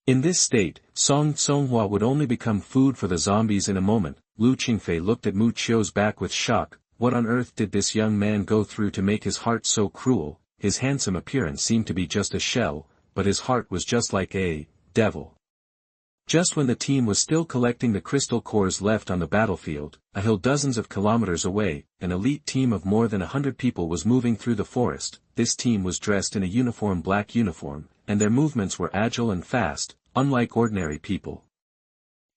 A: In this state, Song Conghua would only become food for the zombies in a moment. Lu Qingfei looked at Mu Qiu's back with shock. What on earth did this young man go through to make his heart so cruel? His handsome appearance seemed to be just a shell, but his heart was just like a devil. Just when the team was still collecting the crystal cores left on the battlefield, a hill dozens of kilometers away, an elite team of more than 100 people was moving through the forest. This team was dressed in a uniform black uniform, and their movements were agile and fast, unlike ordinary people.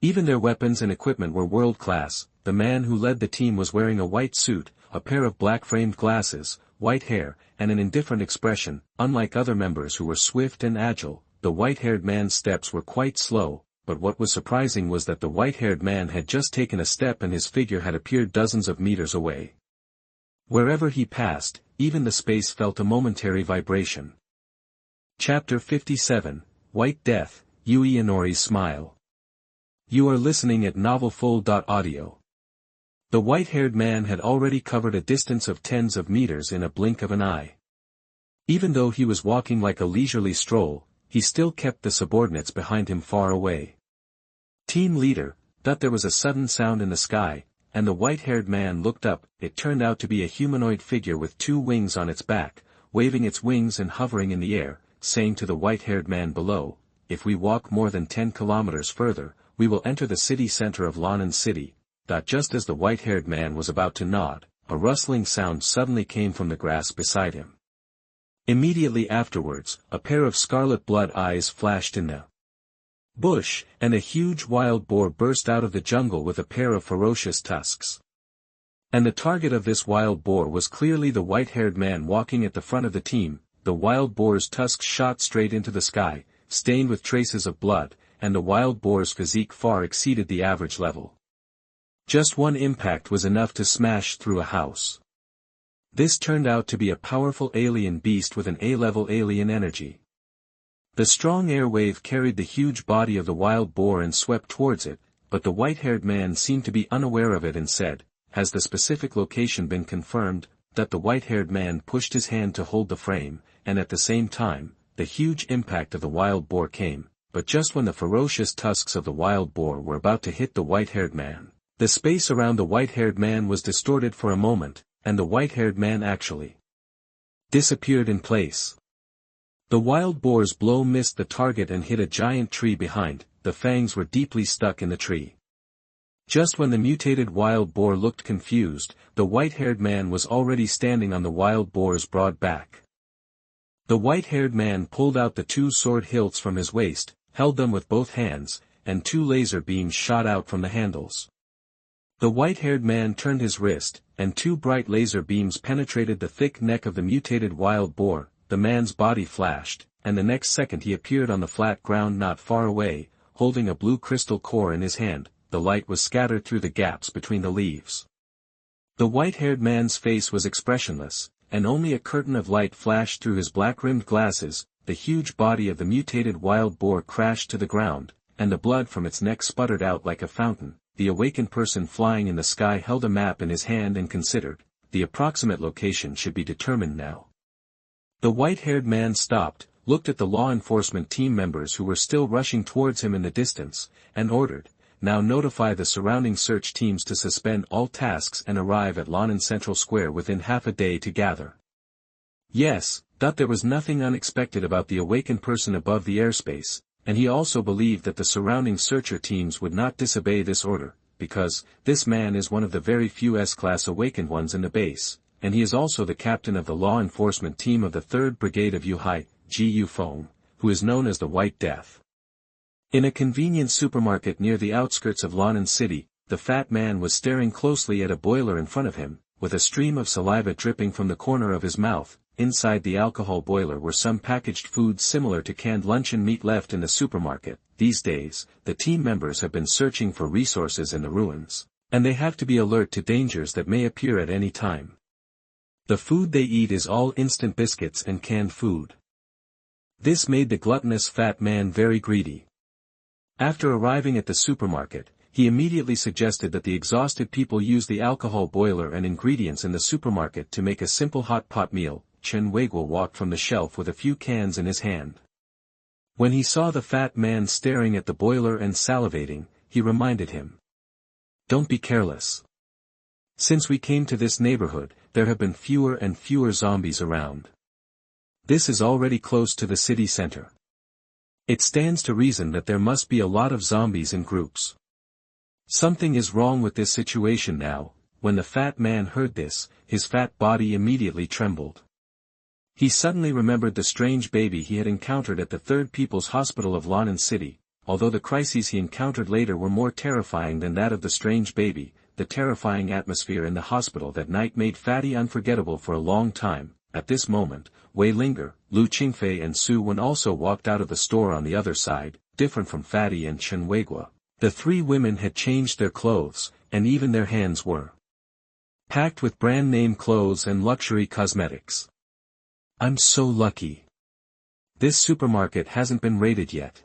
A: Even their weapons and equipment were world-class. The man who led the team was wearing a white suit, a pair of black-framed glasses, white hair, and an indifferent expression. Unlike other members who were swift and agile, the white-haired man's steps were quite slow, but what was surprising was that the white-haired man had just taken a step and his figure had appeared dozens of meters away. Wherever he passed, even the space felt a momentary vibration. Chapter 57, White Death, Yui Inori's Smile. You are listening at novelfull.audio. The white-haired man had already covered a distance of tens of meters in a blink of an eye. Even though he was walking like a leisurely stroll, he still kept the subordinates behind him far away. Team leader, thought there was a sudden sound in the sky, and the white-haired man looked up. It turned out to be a humanoid figure with 2 wings on its back, waving its wings and hovering in the air, saying to the white-haired man below, "If we walk more than 10 kilometers further, we will enter the city center of Lan'an City." Just as the white-haired man was about to nod, a rustling sound suddenly came from the grass beside him. Immediately afterwards, a pair of scarlet blood eyes flashed in the bush, and a huge wild boar burst out of the jungle with a pair of ferocious tusks. And the target of this wild boar was clearly the white-haired man walking at the front of the team. The wild boar's tusks shot straight into the sky, stained with traces of blood, and the wild boar's physique far exceeded the average level. Just one impact was enough to smash through a house. This turned out to be a powerful alien beast with an A-level alien energy. The strong air wave carried the huge body of the wild boar and swept towards it, but the white-haired man seemed to be unaware of it and said, "Has the specific location been confirmed?" That the white-haired man pushed his hand to hold the frame, and at the same time, the huge impact of the wild boar came, but just when the ferocious tusks of the wild boar were about to hit the white-haired man, the space around the white-haired man was distorted for a moment, and the white-haired man actually disappeared in place. The wild boar's blow missed the target and hit a giant tree behind. The fangs were deeply stuck in the tree. Just when the mutated wild boar looked confused, the white-haired man was already standing on the wild boar's broad back. The white-haired man pulled out the 2 sword hilts from his waist, held them with both hands, and 2 laser beams shot out from the handles. The white-haired man turned his wrist, and 2 bright laser beams penetrated the thick neck of the mutated wild boar. The man's body flashed, and the next second he appeared on the flat ground not far away, holding a blue crystal core in his hand. The light was scattered through the gaps between the leaves. The white-haired man's face was expressionless, and only a curtain of light flashed through his black-rimmed glasses. The huge body of the mutated wild boar crashed to the ground, and the blood from its neck sputtered out like a fountain. The awakened person flying in the sky held a map in his hand and considered, the approximate location should be determined now. The white-haired man stopped, looked at the law enforcement team members who were still rushing towards him in the distance, and ordered, "Now notify the surrounding search teams to suspend all tasks and arrive at Lan'an Central Square within half a day to gather." Yes, there was nothing unexpected about the awakened person above the airspace, and he also believed that the surrounding searcher teams would not disobey this order, because, this man is one of the very few S-class awakened ones in the base, and he is also the captain of the law enforcement team of the 3rd Brigade of Youfeng, who is known as the White Death. In a convenient supermarket near the outskirts of Lan'an City, the fat man was staring closely at a boiler in front of him, with a stream of saliva dripping from the corner of his mouth. Inside the alcohol boiler were some packaged foods similar to canned luncheon meat left in the supermarket. These days, the team members have been searching for resources in the ruins, and they have to be alert to dangers that may appear at any time. The food they eat is all instant biscuits and canned food. This made the gluttonous fat man very greedy. After arriving at the supermarket, he immediately suggested that the exhausted people use the alcohol boiler and ingredients in the supermarket to make a simple hot pot meal. Chen Weiguo walked from the shelf with a few cans in his hand. When he saw the fat man staring at the boiler and salivating, he reminded him, "Don't be careless. Since we came to this neighborhood, there have been fewer and fewer zombies around. This is already close to the city center. It stands to reason that there must be a lot of zombies in groups. Something is wrong with this situation now. When the fat man heard this, his fat body immediately trembled. He suddenly remembered the strange baby he had encountered at the Third People's Hospital of Lan'an City. Although the crises he encountered later were more terrifying than that of the strange baby, the terrifying atmosphere in the hospital that night made Fatty unforgettable for a long time. At this moment, Wei Linger, Lu Qingfei and Su Wen also walked out of the store on the other side, different from Fatty and Chen Weiguo. The three women had changed their clothes, and even their hands were packed with brand-name clothes and luxury cosmetics. I'm so lucky. This supermarket hasn't been raided yet.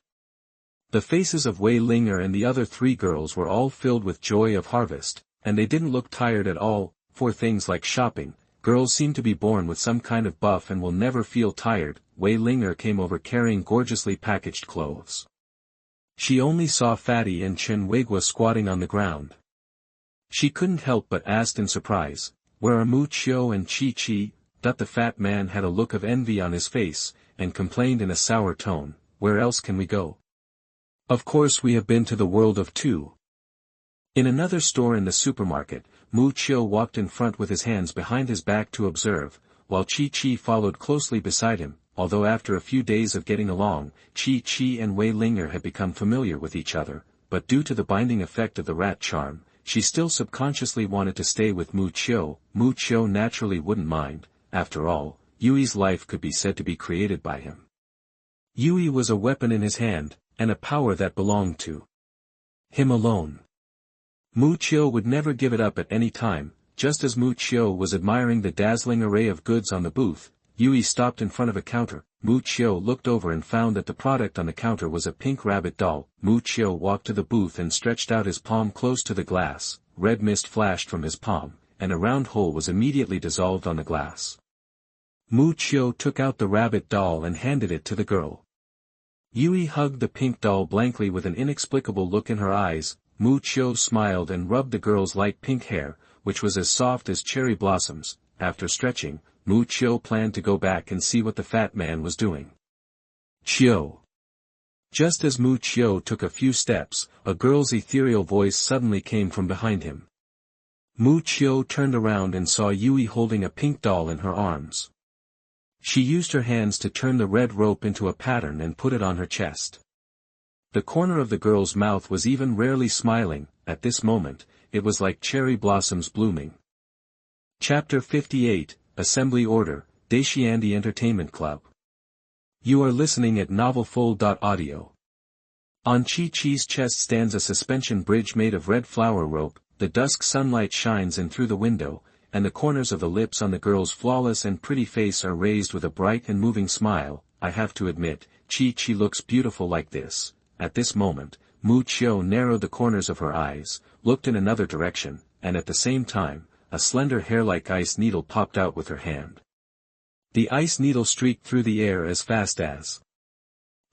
A: The faces of Wei Linger and the other three girls were all filled with joy of harvest, and they didn't look tired at all. For things like shopping, girls seem to be born with some kind of buff and will never feel tired. Wei Linger came over carrying gorgeously packaged clothes. She only saw Fatty and Chen Weiguo squatting on the ground. She couldn't help but ask in surprise, "Where are Mu Qiu and Chi Chi?" The fat man had a look of envy on his face, and complained in a sour tone, "Where else can we go? Of course we have been to the world of two." In another store in the supermarket, Mu Qiu walked in front with his hands behind his back to observe, while Chi Chi followed closely beside him. Although after a few days of getting along, Chi Chi and Wei Linger had become familiar with each other, but due to the binding effect of the rat charm, she still subconsciously wanted to stay with Mu Qiu. Mu Qiu naturally wouldn't mind. After all, Yui's life could be said to be created by him. Yui was a weapon in his hand, and a power that belonged to him alone. Mu Qiu would never give it up at any time. Just as Mu Qiu was admiring the dazzling array of goods on the booth, Yui stopped in front of a counter. Mu Qiu looked over and found that the product on the counter was a pink rabbit doll. Mu Qiu walked to the booth and stretched out his palm close to the glass. Red mist flashed from his palm, and a round hole was immediately dissolved on the glass. Mu Qiu took out the rabbit doll and handed it to the girl. Yui hugged the pink doll blankly with an inexplicable look in her eyes. Mu Qiu smiled and rubbed the girl's light pink hair, which was as soft as cherry blossoms. After stretching, Mu Qiu planned to go back and see what the fat man was doing. Qiu. Just as Mu Qiu took a few steps, a girl's ethereal voice suddenly came from behind him. Mu Qiu turned around and saw Yui holding a pink doll in her arms. She used her hands to turn the red rope into a pattern and put it on her chest. The corner of the girl's mouth was even rarely smiling. At this moment, it was like cherry blossoms blooming. Chapter 58, Assembly Order, Datiandi Entertainment Club. You are listening at novelfull.audio. On Chi Chi's chest stands a suspension bridge made of red flower rope. The dusk sunlight shines in through the window, and the corners of the lips on the girl's flawless and pretty face are raised with a bright and moving smile. I have to admit, Chi Chi looks beautiful like this. At this moment, Mu Qiu narrowed the corners of her eyes, looked in another direction, and at the same time, a slender hair-like ice needle popped out with her hand. The ice needle streaked through the air as fast as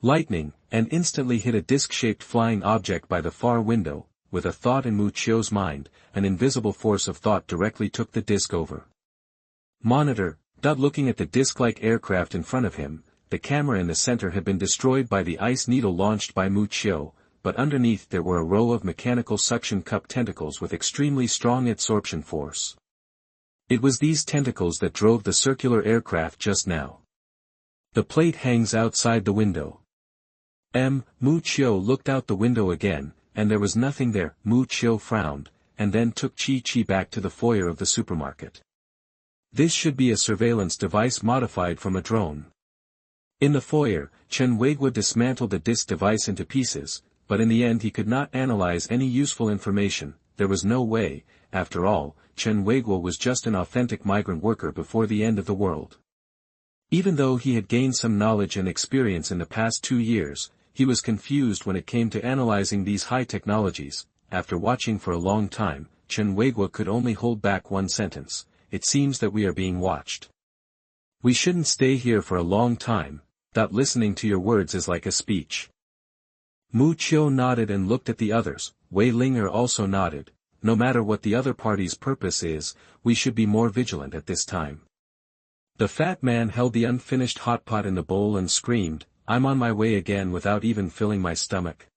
A: lightning, and instantly hit a disc-shaped flying object by the far window. With a thought in Mu Qiu's mind, an invisible force of thought directly took the disc over. Monitor. Looking at the disc-like aircraft in front of him, the camera in the center had been destroyed by the ice needle launched by Mu Qiu, but underneath there were a row of mechanical suction cup tentacles with extremely strong absorption force. It was these tentacles that drove the circular aircraft just now. The plate hangs outside the window. Mu Qiu looked out the window again, and there was nothing there. Mu Qiu frowned, and then took Chi Chi back to the foyer of the supermarket. This should be a surveillance device modified from a drone. In the foyer, Chen Weiguo dismantled the disc device into pieces, but in the end he could not analyze any useful information. There was no way. After all, Chen Weiguo was just an authentic migrant worker before the end of the world. Even though he had gained some knowledge and experience in the past 2 years, he was confused when it came to analyzing these high technologies. After watching for a long time, Chen Weiguo could only hold back one sentence. It seems that we are being watched. We shouldn't stay here for a long time. Listening to your words is like a speech. Mu Qiu nodded and looked at the others. Wei Linger also nodded. No matter what the other party's purpose is, we should be more vigilant at this time. The fat man held the unfinished hot pot in the bowl and screamed, I'm on my way again without even filling my stomach.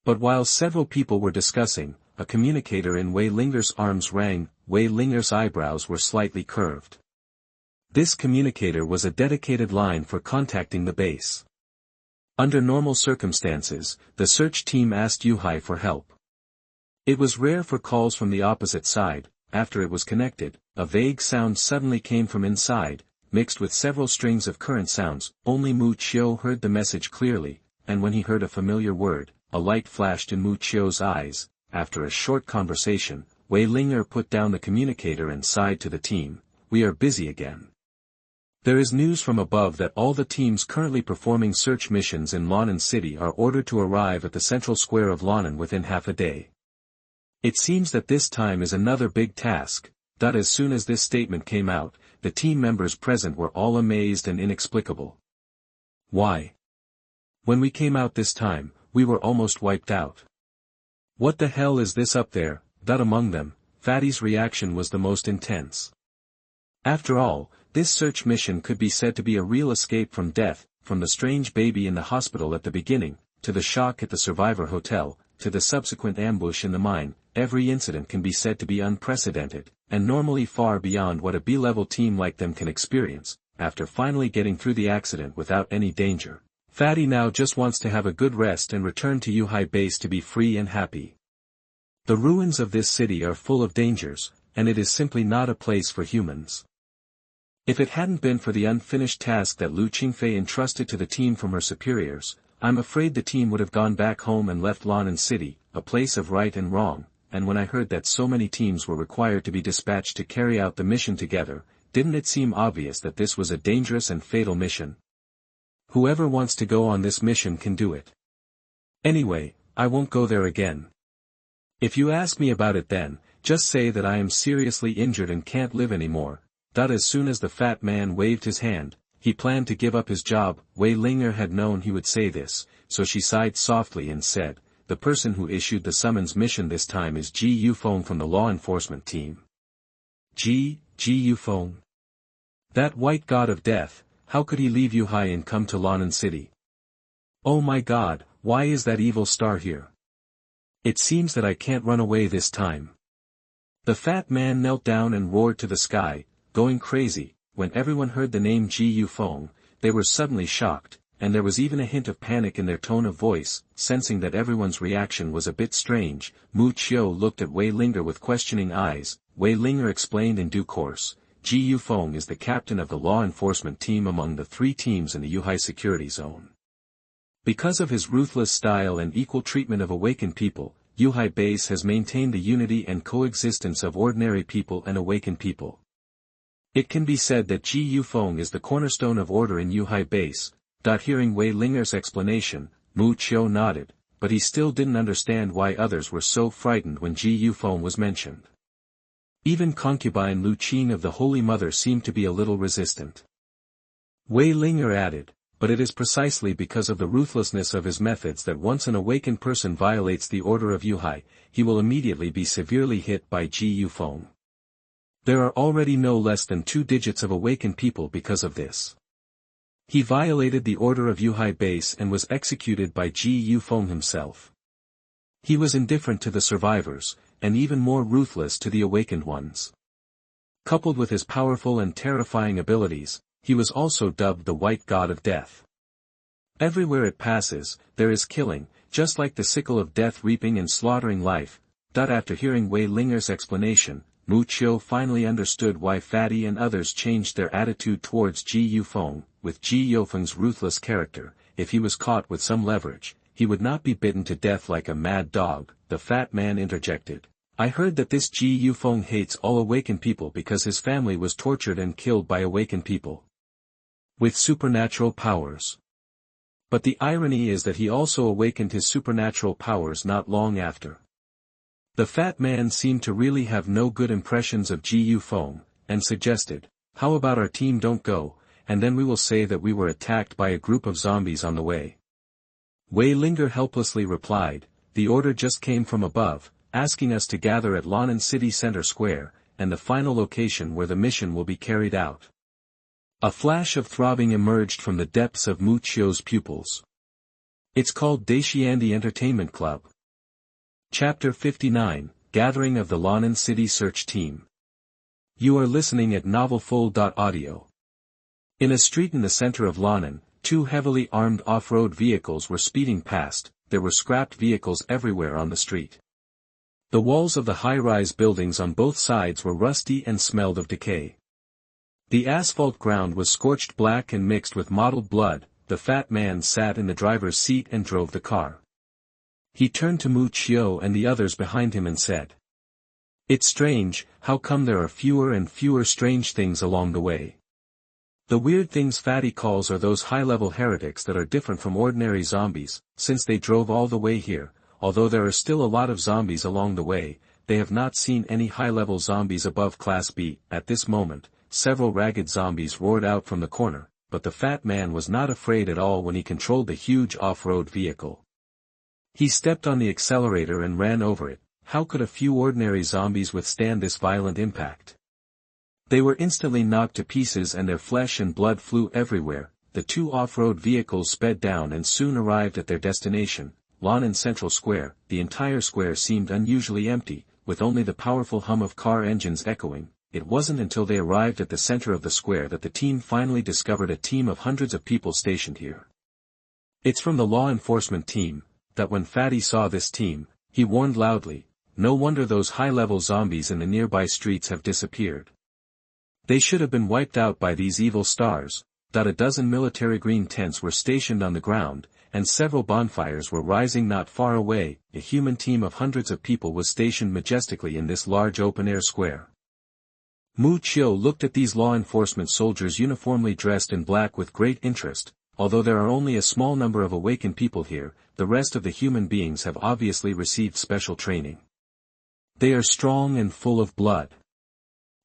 A: But while several people were discussing, a communicator in Wei Linger's arms rang. Wei Linger's eyebrows were slightly curved. This communicator was a dedicated line for contacting the base. Under normal circumstances, the search team asked Yuhai for help. It was rare for calls from the opposite side. After it was connected, a vague sound suddenly came from inside, mixed with several strings of current sounds. Only Mu Qiu heard the message clearly, and when he heard a familiar word, a light flashed in Mu Qiu's eyes. After a short conversation, Wei Linger put down the communicator and sighed to the team, "We are busy again. There is news from above that all the teams currently performing search missions in Lan'an City are ordered to arrive at the central square of Lan'an within half a day. It seems that this time is another big task." As soon as this statement came out, the team members present were all amazed and inexplicable. Why? When we came out this time, we were almost wiped out. What the hell is this up there? Among them, Fatty's reaction was the most intense. After all, this search mission could be said to be a real escape from death, from the strange baby in the hospital at the beginning, to the shock at the survivor hotel, to the subsequent ambush in the mine. Every incident can be said to be unprecedented, and normally far beyond what a B-level team like them can experience. After finally getting through the accident without any danger, Fatty now just wants to have a good rest and return to Yuhai base to be free and happy. The ruins of this city are full of dangers, and it is simply not a place for humans. If it hadn't been for the unfinished task that Lu Qingfei entrusted to the team from her superiors, I'm afraid the team would have gone back home and left Lan'an City, a place of right and wrong. And when I heard that so many teams were required to be dispatched to carry out the mission together, didn't it seem obvious that this was a dangerous and fatal mission? Whoever wants to go on this mission can do it. Anyway, I won't go there again. If you ask me about it then, just say that I am seriously injured and can't live anymore. As soon as the fat man waved his hand, he planned to give up his job. Wei Linger had known he would say this, so she sighed softly and said, "The person who issued the summons mission this time is Youfeng from the law enforcement team." Youfeng? That white god of death, how could he leave Yuhai and come to Lan'an City? Oh my god, why is that evil star here? It seems that I can't run away this time. The fat man knelt down and roared to the sky, going crazy. When everyone heard the name Youfeng, they were suddenly shocked, and there was even a hint of panic in their tone of voice. Sensing that everyone's reaction was a bit strange, Mu Qiu looked at Wei Linger with questioning eyes. Wei Linger explained in due course, Youfeng is the captain of the law enforcement team among the 3 teams in the Yuhai security zone. Because of his ruthless style and equal treatment of awakened people, Yuhai base has maintained the unity and coexistence of ordinary people and awakened people. It can be said that Youfeng is the cornerstone of order in Yuhai base. Hearing Wei Linger's explanation, Mu Qiu nodded, but he still didn't understand why others were so frightened when Youfeng was mentioned. Even concubine Lu Qin of the Holy Mother seemed to be a little resistant. Wei Linger added, "But it is precisely because of the ruthlessness of his methods that once an awakened person violates the order of Yuhai, he will immediately be severely hit by Youfeng. There are already no less than 2 digits of awakened people because of this. He violated the order of Yuhai base and was executed by Youfeng himself. He was indifferent to the survivors, and even more ruthless to the awakened ones. Coupled with his powerful and terrifying abilities, he was also dubbed the White God of Death. Everywhere it passes, there is killing, just like the sickle of death reaping and slaughtering life." After hearing Wei Linger's explanation, Mu Qiu finally understood why Fatty and others changed their attitude towards Youfeng. With Youfeng's ruthless character, if he was caught with some leverage, he would not be bitten to death like a mad dog. The fat man interjected, "I heard that this Youfeng hates all awakened people because his family was tortured and killed by awakened people with supernatural powers. But the irony is that he also awakened his supernatural powers not long after." The fat man seemed to really have no good impressions of Youfeng, and suggested, "How about our team don't go, and then we will say that we were attacked by a group of zombies on the way." Wei Linger helplessly replied, "The order just came from above, asking us to gather at Lan'an City Center Square, and the final location where the mission will be carried out." A flash of throbbing emerged from the depths of Mu Qiu's pupils. It's called Datiandi Entertainment Club. Chapter 59, Gathering of the Lan'an City Search Team. You are listening at novelfull.audio. In a street in the center of Lan'an, two heavily armed off-road vehicles were speeding past. There were scrapped vehicles everywhere on the street. The walls of the high-rise buildings on both sides were rusty and smelled of decay. The asphalt ground was scorched black and mixed with mottled blood. The fat man sat in the driver's seat and drove the car. He turned to Mu Qiu and the others behind him and said, "It's strange, how come there are fewer and fewer strange things along the way? The weird things Fatty calls are those high-level heretics that are different from ordinary zombies. Since they drove all the way here, although there are still a lot of zombies along the way, they have not seen any high-level zombies above Class B." At this moment, several ragged zombies roared out from the corner, but the fat man was not afraid at all when he controlled the huge off-road vehicle. He stepped on the accelerator and ran over it. How could a few ordinary zombies withstand this violent impact? They were instantly knocked to pieces and their flesh and blood flew everywhere. The two off-road vehicles sped down and soon arrived at their destination, Lan'an Central Square. The entire square seemed unusually empty, with only the powerful hum of car engines echoing. It wasn't until they arrived at the center of the square that the team finally discovered a team of hundreds of people stationed here. It's from the law enforcement team. That when Fatty saw this team, he warned loudly, "No wonder those high-level zombies in the nearby streets have disappeared. They should have been wiped out by these evil stars." A dozen military green tents were stationed on the ground, and several bonfires were rising not far away. A human team of hundreds of people was stationed majestically in this large open-air square. Mu Qiu looked at these law enforcement soldiers uniformly dressed in black with great interest. Although there are only a small number of awakened people here, the rest of the human beings have obviously received special training. They are strong and full of blood.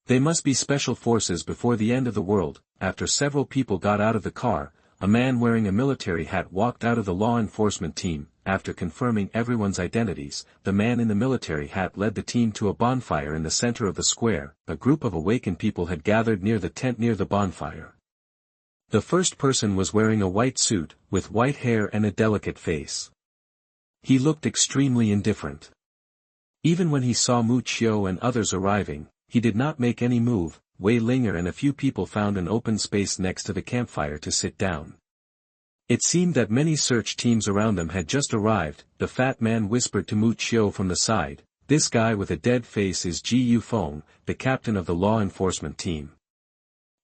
A: They must be special forces before the end of the world. After several people got out of the car, a man wearing a military hat walked out of the law enforcement team. After confirming everyone's identities, the man in the military hat led the team to a bonfire in the center of the square. A group of awakened people had gathered near the tent near the bonfire. The first person was wearing a white suit, with white hair and a delicate face. He looked extremely indifferent. Even when he saw Mu Qiu and others arriving, he did not make any move. Wei Linger and a few people found an open space next to the campfire to sit down. It seemed that many search teams around them had just arrived. The fat man whispered to Mu Qiu from the side, "This guy with a dead face is Youfeng, the captain of the law enforcement team.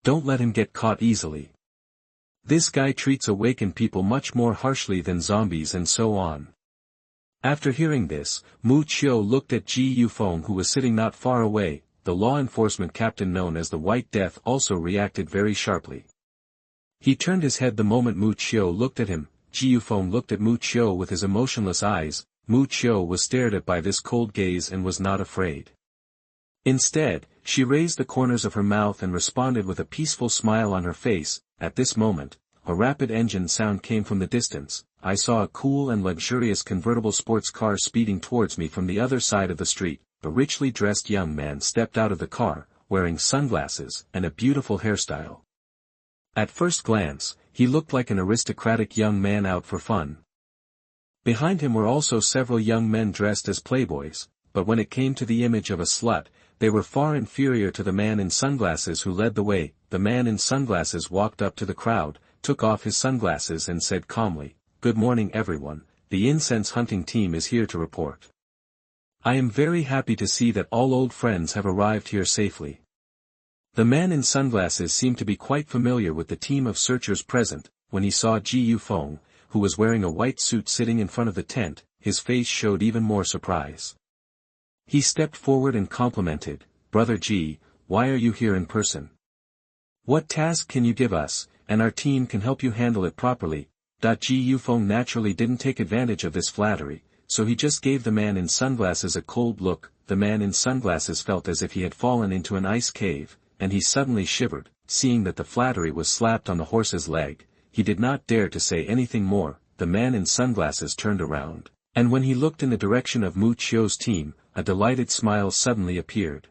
A: Don't let him get caught easily. This guy treats awakened people much more harshly than zombies," and so on. After hearing this, Mu Qiu looked at Youfeng who was sitting not far away. The law enforcement captain known as the White Death also reacted very sharply. He turned his head the moment Mu Qiu looked at him. Youfeng looked at Mu Qiu with his emotionless eyes. Mu Qiu was stared at by this cold gaze and was not afraid. Instead, she raised the corners of her mouth and responded with a peaceful smile on her face. At this moment, a rapid engine sound came from the distance. I saw a cool and luxurious convertible sports car speeding towards me from the other side of the street. A richly dressed young man stepped out of the car, wearing sunglasses and a beautiful hairstyle. At first glance, he looked like an aristocratic young man out for fun. Behind him were also several young men dressed as playboys, but when it came to the image of a slut, they were far inferior to the man in sunglasses who led the way. The man in sunglasses walked up to the crowd, took off his sunglasses and said calmly, "Good morning everyone, the incense hunting team is here to report. I am very happy to see that all old friends have arrived here safely." The man in sunglasses seemed to be quite familiar with the team of searchers present. When he saw Youfeng, who was wearing a white suit sitting in front of the tent, his face showed even more surprise. He stepped forward and complimented, "Brother Ji, why are you here in person? What task can you give us, and our team can help you handle it properly." Youfeng naturally didn't take advantage of this flattery, so he just gave the man in sunglasses a cold look. The man in sunglasses felt as if he had fallen into an ice cave, and he suddenly shivered. Seeing that the flattery was slapped on the horse's leg, he did not dare to say anything more. The man in sunglasses turned around, and when he looked in the direction of Mu Qiu's team, a delighted smile suddenly appeared.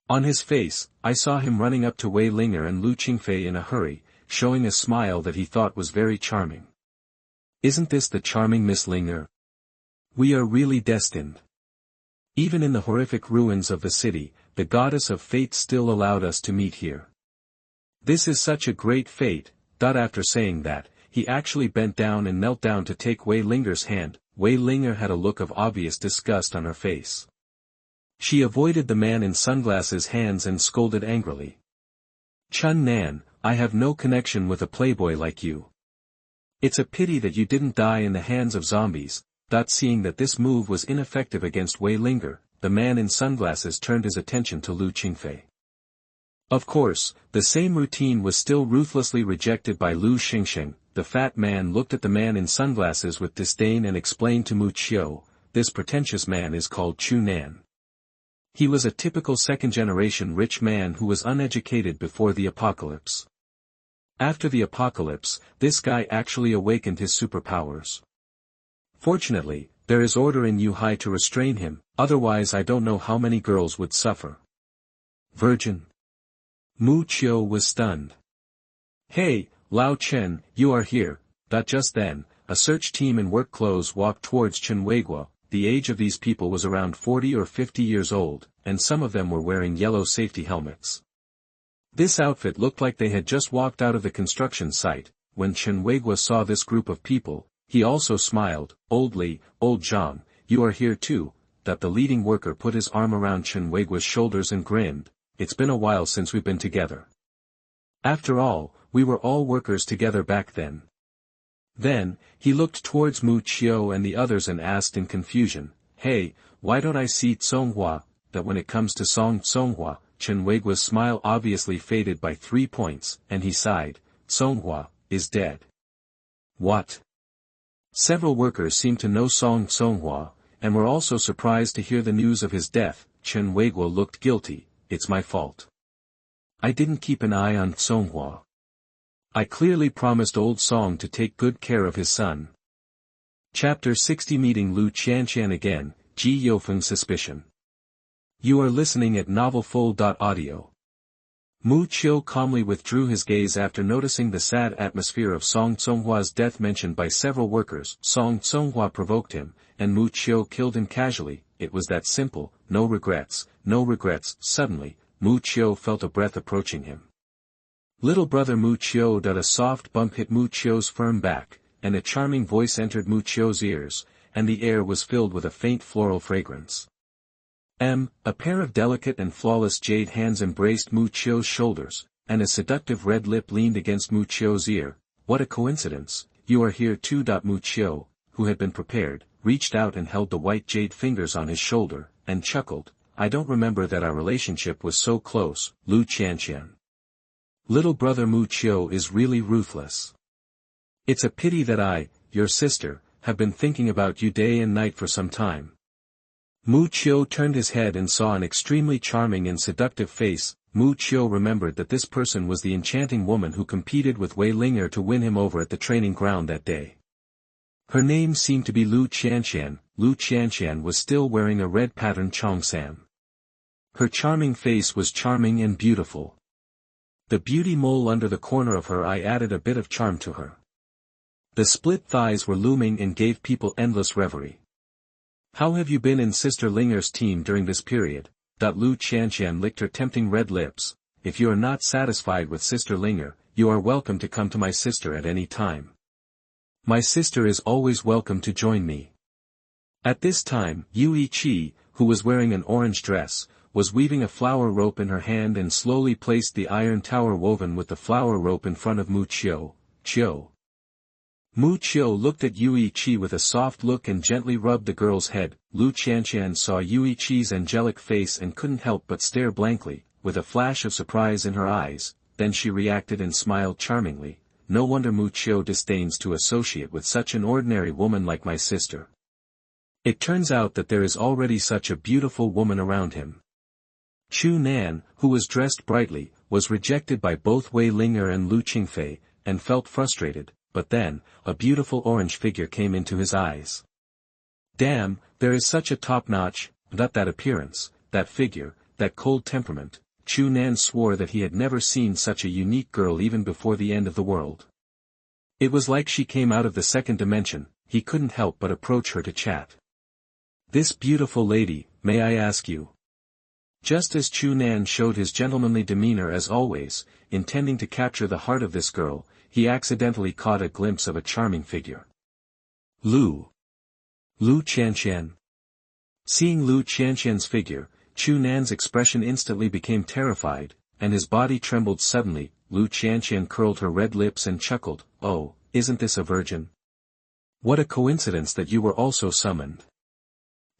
A: On his face, I saw him running up to Wei Linger and Lu Qingfei in a hurry, showing a smile that he thought was very charming. Isn't this the charming Miss Linger? We are really destined. Even in the horrific ruins of the city, the goddess of fate still allowed us to meet here. This is such a great fate. After saying that, he actually bent down and knelt down to take Wei Linger's hand. Wei Linger had a look of obvious disgust on her face. She avoided the man in sunglasses' hands and scolded angrily. Chun Nan, I have no connection with a playboy like you. It's a pity that you didn't die in the hands of zombies. Seeing that this move was ineffective against Wei Linger, the man in sunglasses turned his attention to Lu Qingfei. Of course, the same routine was still ruthlessly rejected by Lu Xingxing. The fat man looked at the man in sunglasses with disdain and explained to Mu Qiu, this pretentious man is called Chu Nan. He was a typical second-generation rich man who was uneducated before the apocalypse. After the apocalypse, this guy actually awakened his superpowers. Fortunately, there is order in Yuhai to restrain him, otherwise I don't know how many girls would suffer. Virgin. Mu Qiu was stunned. Hey, Lao Chen, you are here. Just then, a search team in work clothes walked towards Chen Weiguo. The age of these people was around 40 or 50 years old, and some of them were wearing yellow safety helmets. This outfit looked like they had just walked out of the construction site. When Chen Weiguo saw this group of people, he also smiled. Old Li, Old Zhang, you are here too. The leading worker put his arm around Chen Weiguo's shoulders and grinned. It's been a while since we've been together. After all, we were all workers together back then. Then, he looked towards Mu Qiu and the others and asked in confusion, hey, why don't I see Conghua? When it comes to Song Conghua, Chen Weiguo's smile obviously faded by 3 points, and he sighed, Conghua is dead. What? Several workers seemed to know Song Conghua, and were also surprised to hear the news of his death. Chen Weiguo looked guilty. It's my fault. I didn't keep an eye on Conghua. I clearly promised old Song to take good care of his son. Chapter 60 Meeting Lu Qianqian again, Ji Youfeng suspicion. You are listening at novelfull.audio. Mu Qiu calmly withdrew his gaze after noticing the sad atmosphere of Song Conghua's death mentioned by several workers. Song Conghua provoked him, and Mu Qiu killed him casually. It was that simple, no regrets, no regrets. Suddenly, Mu Qiu felt a breath approaching him. Little brother Mu Qiu. A soft bump hit Mu Qiu's firm back, and a charming voice entered Mu Qiu's ears, and the air was filled with a faint floral fragrance. A pair of delicate and flawless jade hands embraced Mu Qiu's shoulders, and a seductive red lip leaned against Mu Qiu's ear. What a coincidence, you are here too. Mu Qiu, who had been prepared, reached out and held the white jade fingers on his shoulder, and chuckled, I don't remember that our relationship was so close, Lu Qianqian. Little brother Mu Qiu is really ruthless. It's a pity that I, your sister, have been thinking about you day and night for some time. Mu Qiu turned his head and saw an extremely charming and seductive face. Mu Qiu remembered that this person was the enchanting woman who competed with Wei Linger to win him over at the training ground that day. Her name seemed to be Lu Qianqian. Lu Qianqian was still wearing a red patterned cheongsam. Her charming face was charming and beautiful. The beauty mole under the corner of her eye added a bit of charm to her. The split thighs were looming and gave people endless reverie. How have you been in Sister Linger's team during this period? Lu Qianqian licked her tempting red lips. If you are not satisfied with Sister Linger, you are welcome to come to my sister at any time. My sister is always welcome to join me. At this time, Yui Qi, who was wearing an orange dress, was weaving a flower rope in her hand and slowly placed the iron tower woven with the flower rope in front of Mu Qiu. Mu Qiu looked at Yui Qi with a soft look and gently rubbed the girl's head. Lu Qianqian saw Yui Qi's angelic face and couldn't help but stare blankly, with a flash of surprise in her eyes. Then she reacted and smiled charmingly. No wonder Mu Qiu disdains to associate with such an ordinary woman like my sister. It turns out that there is already such a beautiful woman around him. Chu Nan, who was dressed brightly, was rejected by both Wei Linger and Lu Qingfei, and felt frustrated. But then, a beautiful orange figure came into his eyes. Damn, there is such a top-notch, that appearance, that figure, that cold temperament, Chu Nan swore that he had never seen such a unique girl even before the end of the world. It was like she came out of the second dimension. He couldn't help but approach her to chat. "This beautiful lady, may I ask you?" Just as Chu Nan showed his gentlemanly demeanor as always, intending to capture the heart of this girl, he accidentally caught a glimpse of a charming figure. Lu Qianqian. Seeing Lu Qianqian's figure, Chu Nan's expression instantly became terrified, and his body trembled suddenly. Lu Qianqian curled her red lips and chuckled, "Oh, isn't this a virgin? What a coincidence that you were also summoned.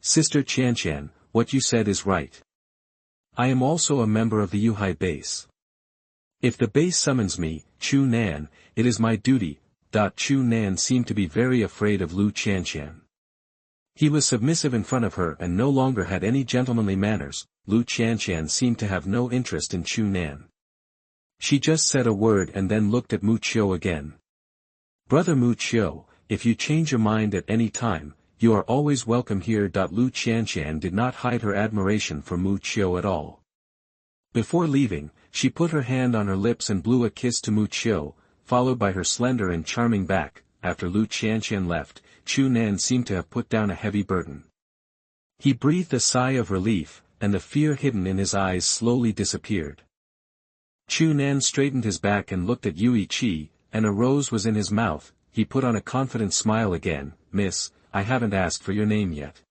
A: Sister Qianqian, what you said is right. I am also a member of the Yuhai base. If the base summons me, Chu Nan, it is my duty." Chu Nan seemed to be very afraid of Lu Qianqian. He was submissive in front of her and no longer had any gentlemanly manners. Lu Qianqian seemed to have no interest in Chu Nan. She just said a word and then looked at Mu Qiu again. "Brother Mu Qiu, if you change your mind at any time, you are always welcome here." Lu Qianqian did not hide her admiration for Mu Qiu at all. Before leaving, she put her hand on her lips and blew a kiss to Mu Qiu, followed by her slender and charming back. After Lu Qianqian left, Chu Nan seemed to have put down a heavy burden. He breathed a sigh of relief, and the fear hidden in his eyes slowly disappeared. Chu Nan straightened his back and looked at Yui Qi, and a rose was in his mouth. He put on a confident smile again. "Miss, I haven't asked for your name yet."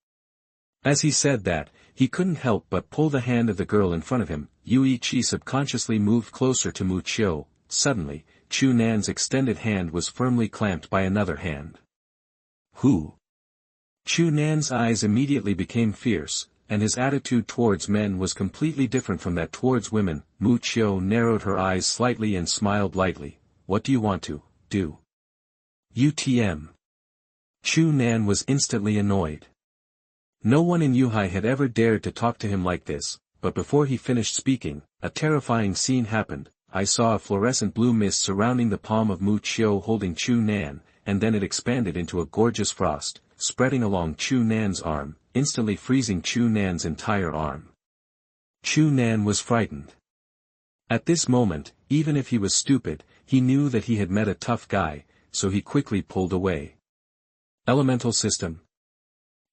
A: As he said that, he couldn't help but pull the hand of the girl in front of him. Yui Qi subconsciously moved closer to Mu Qiu. Suddenly, Chu Nan's extended hand was firmly clamped by another hand. "Who?" Chu Nan's eyes immediately became fierce, and his attitude towards men was completely different from that towards women. Mu Qiu narrowed her eyes slightly and smiled lightly. "What do you want to do?" "UTM." Chu Nan was instantly annoyed. No one in Yuhai had ever dared to talk to him like this, but before he finished speaking, a terrifying scene happened. I saw a fluorescent blue mist surrounding the palm of Mu Qiu holding Chu Nan, and then it expanded into a gorgeous frost, spreading along Chu Nan's arm, instantly freezing Chu Nan's entire arm. Chu Nan was frightened. At this moment, even if he was stupid, he knew that he had met a tough guy, so he quickly pulled away. Elemental system.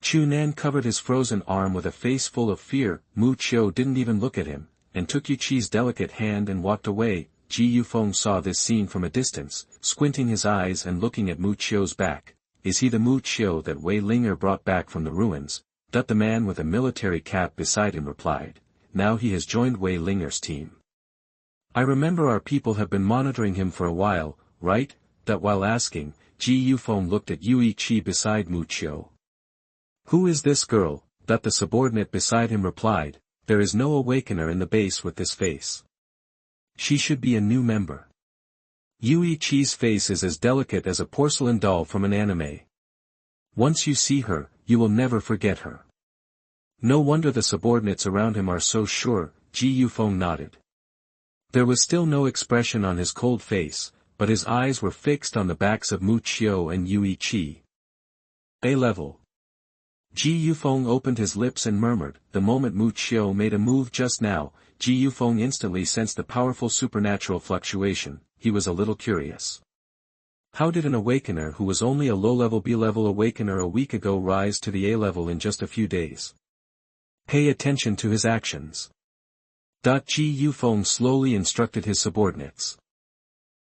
A: Chu Nan covered his frozen arm with a face full of fear. Mu Qiu didn't even look at him, and took Yu Qi's delicate hand and walked away. Youfeng saw this scene from a distance, squinting his eyes and looking at Mu Qiu's back. "Is he the Mu Qiu that Wei Linger brought back from the ruins?" The man with a military cap beside him replied. "Now he has joined Wei Linger's team. I remember our people have been monitoring him for a while, right?" While asking, Youfeng looked at Yui Qi beside Mu Qiu. "Who is this girl?" The subordinate beside him replied. "There is no awakener in the base with this face. She should be a new member. Yui Qi's face is as delicate as a porcelain doll from an anime. Once you see her, you will never forget her." No wonder the subordinates around him are so sure. Youfeng nodded. There was still no expression on his cold face, but his eyes were fixed on the backs of Mu Qiu and Yui Qi. A-level. Youfeng opened his lips and murmured. The moment Mu Qiu made a move just now, Youfeng instantly sensed the powerful supernatural fluctuation. He was a little curious. How did an awakener who was only a low-level B-level awakener a week ago rise to the A-level in just a few days? Pay attention to his actions. Youfeng slowly instructed his subordinates.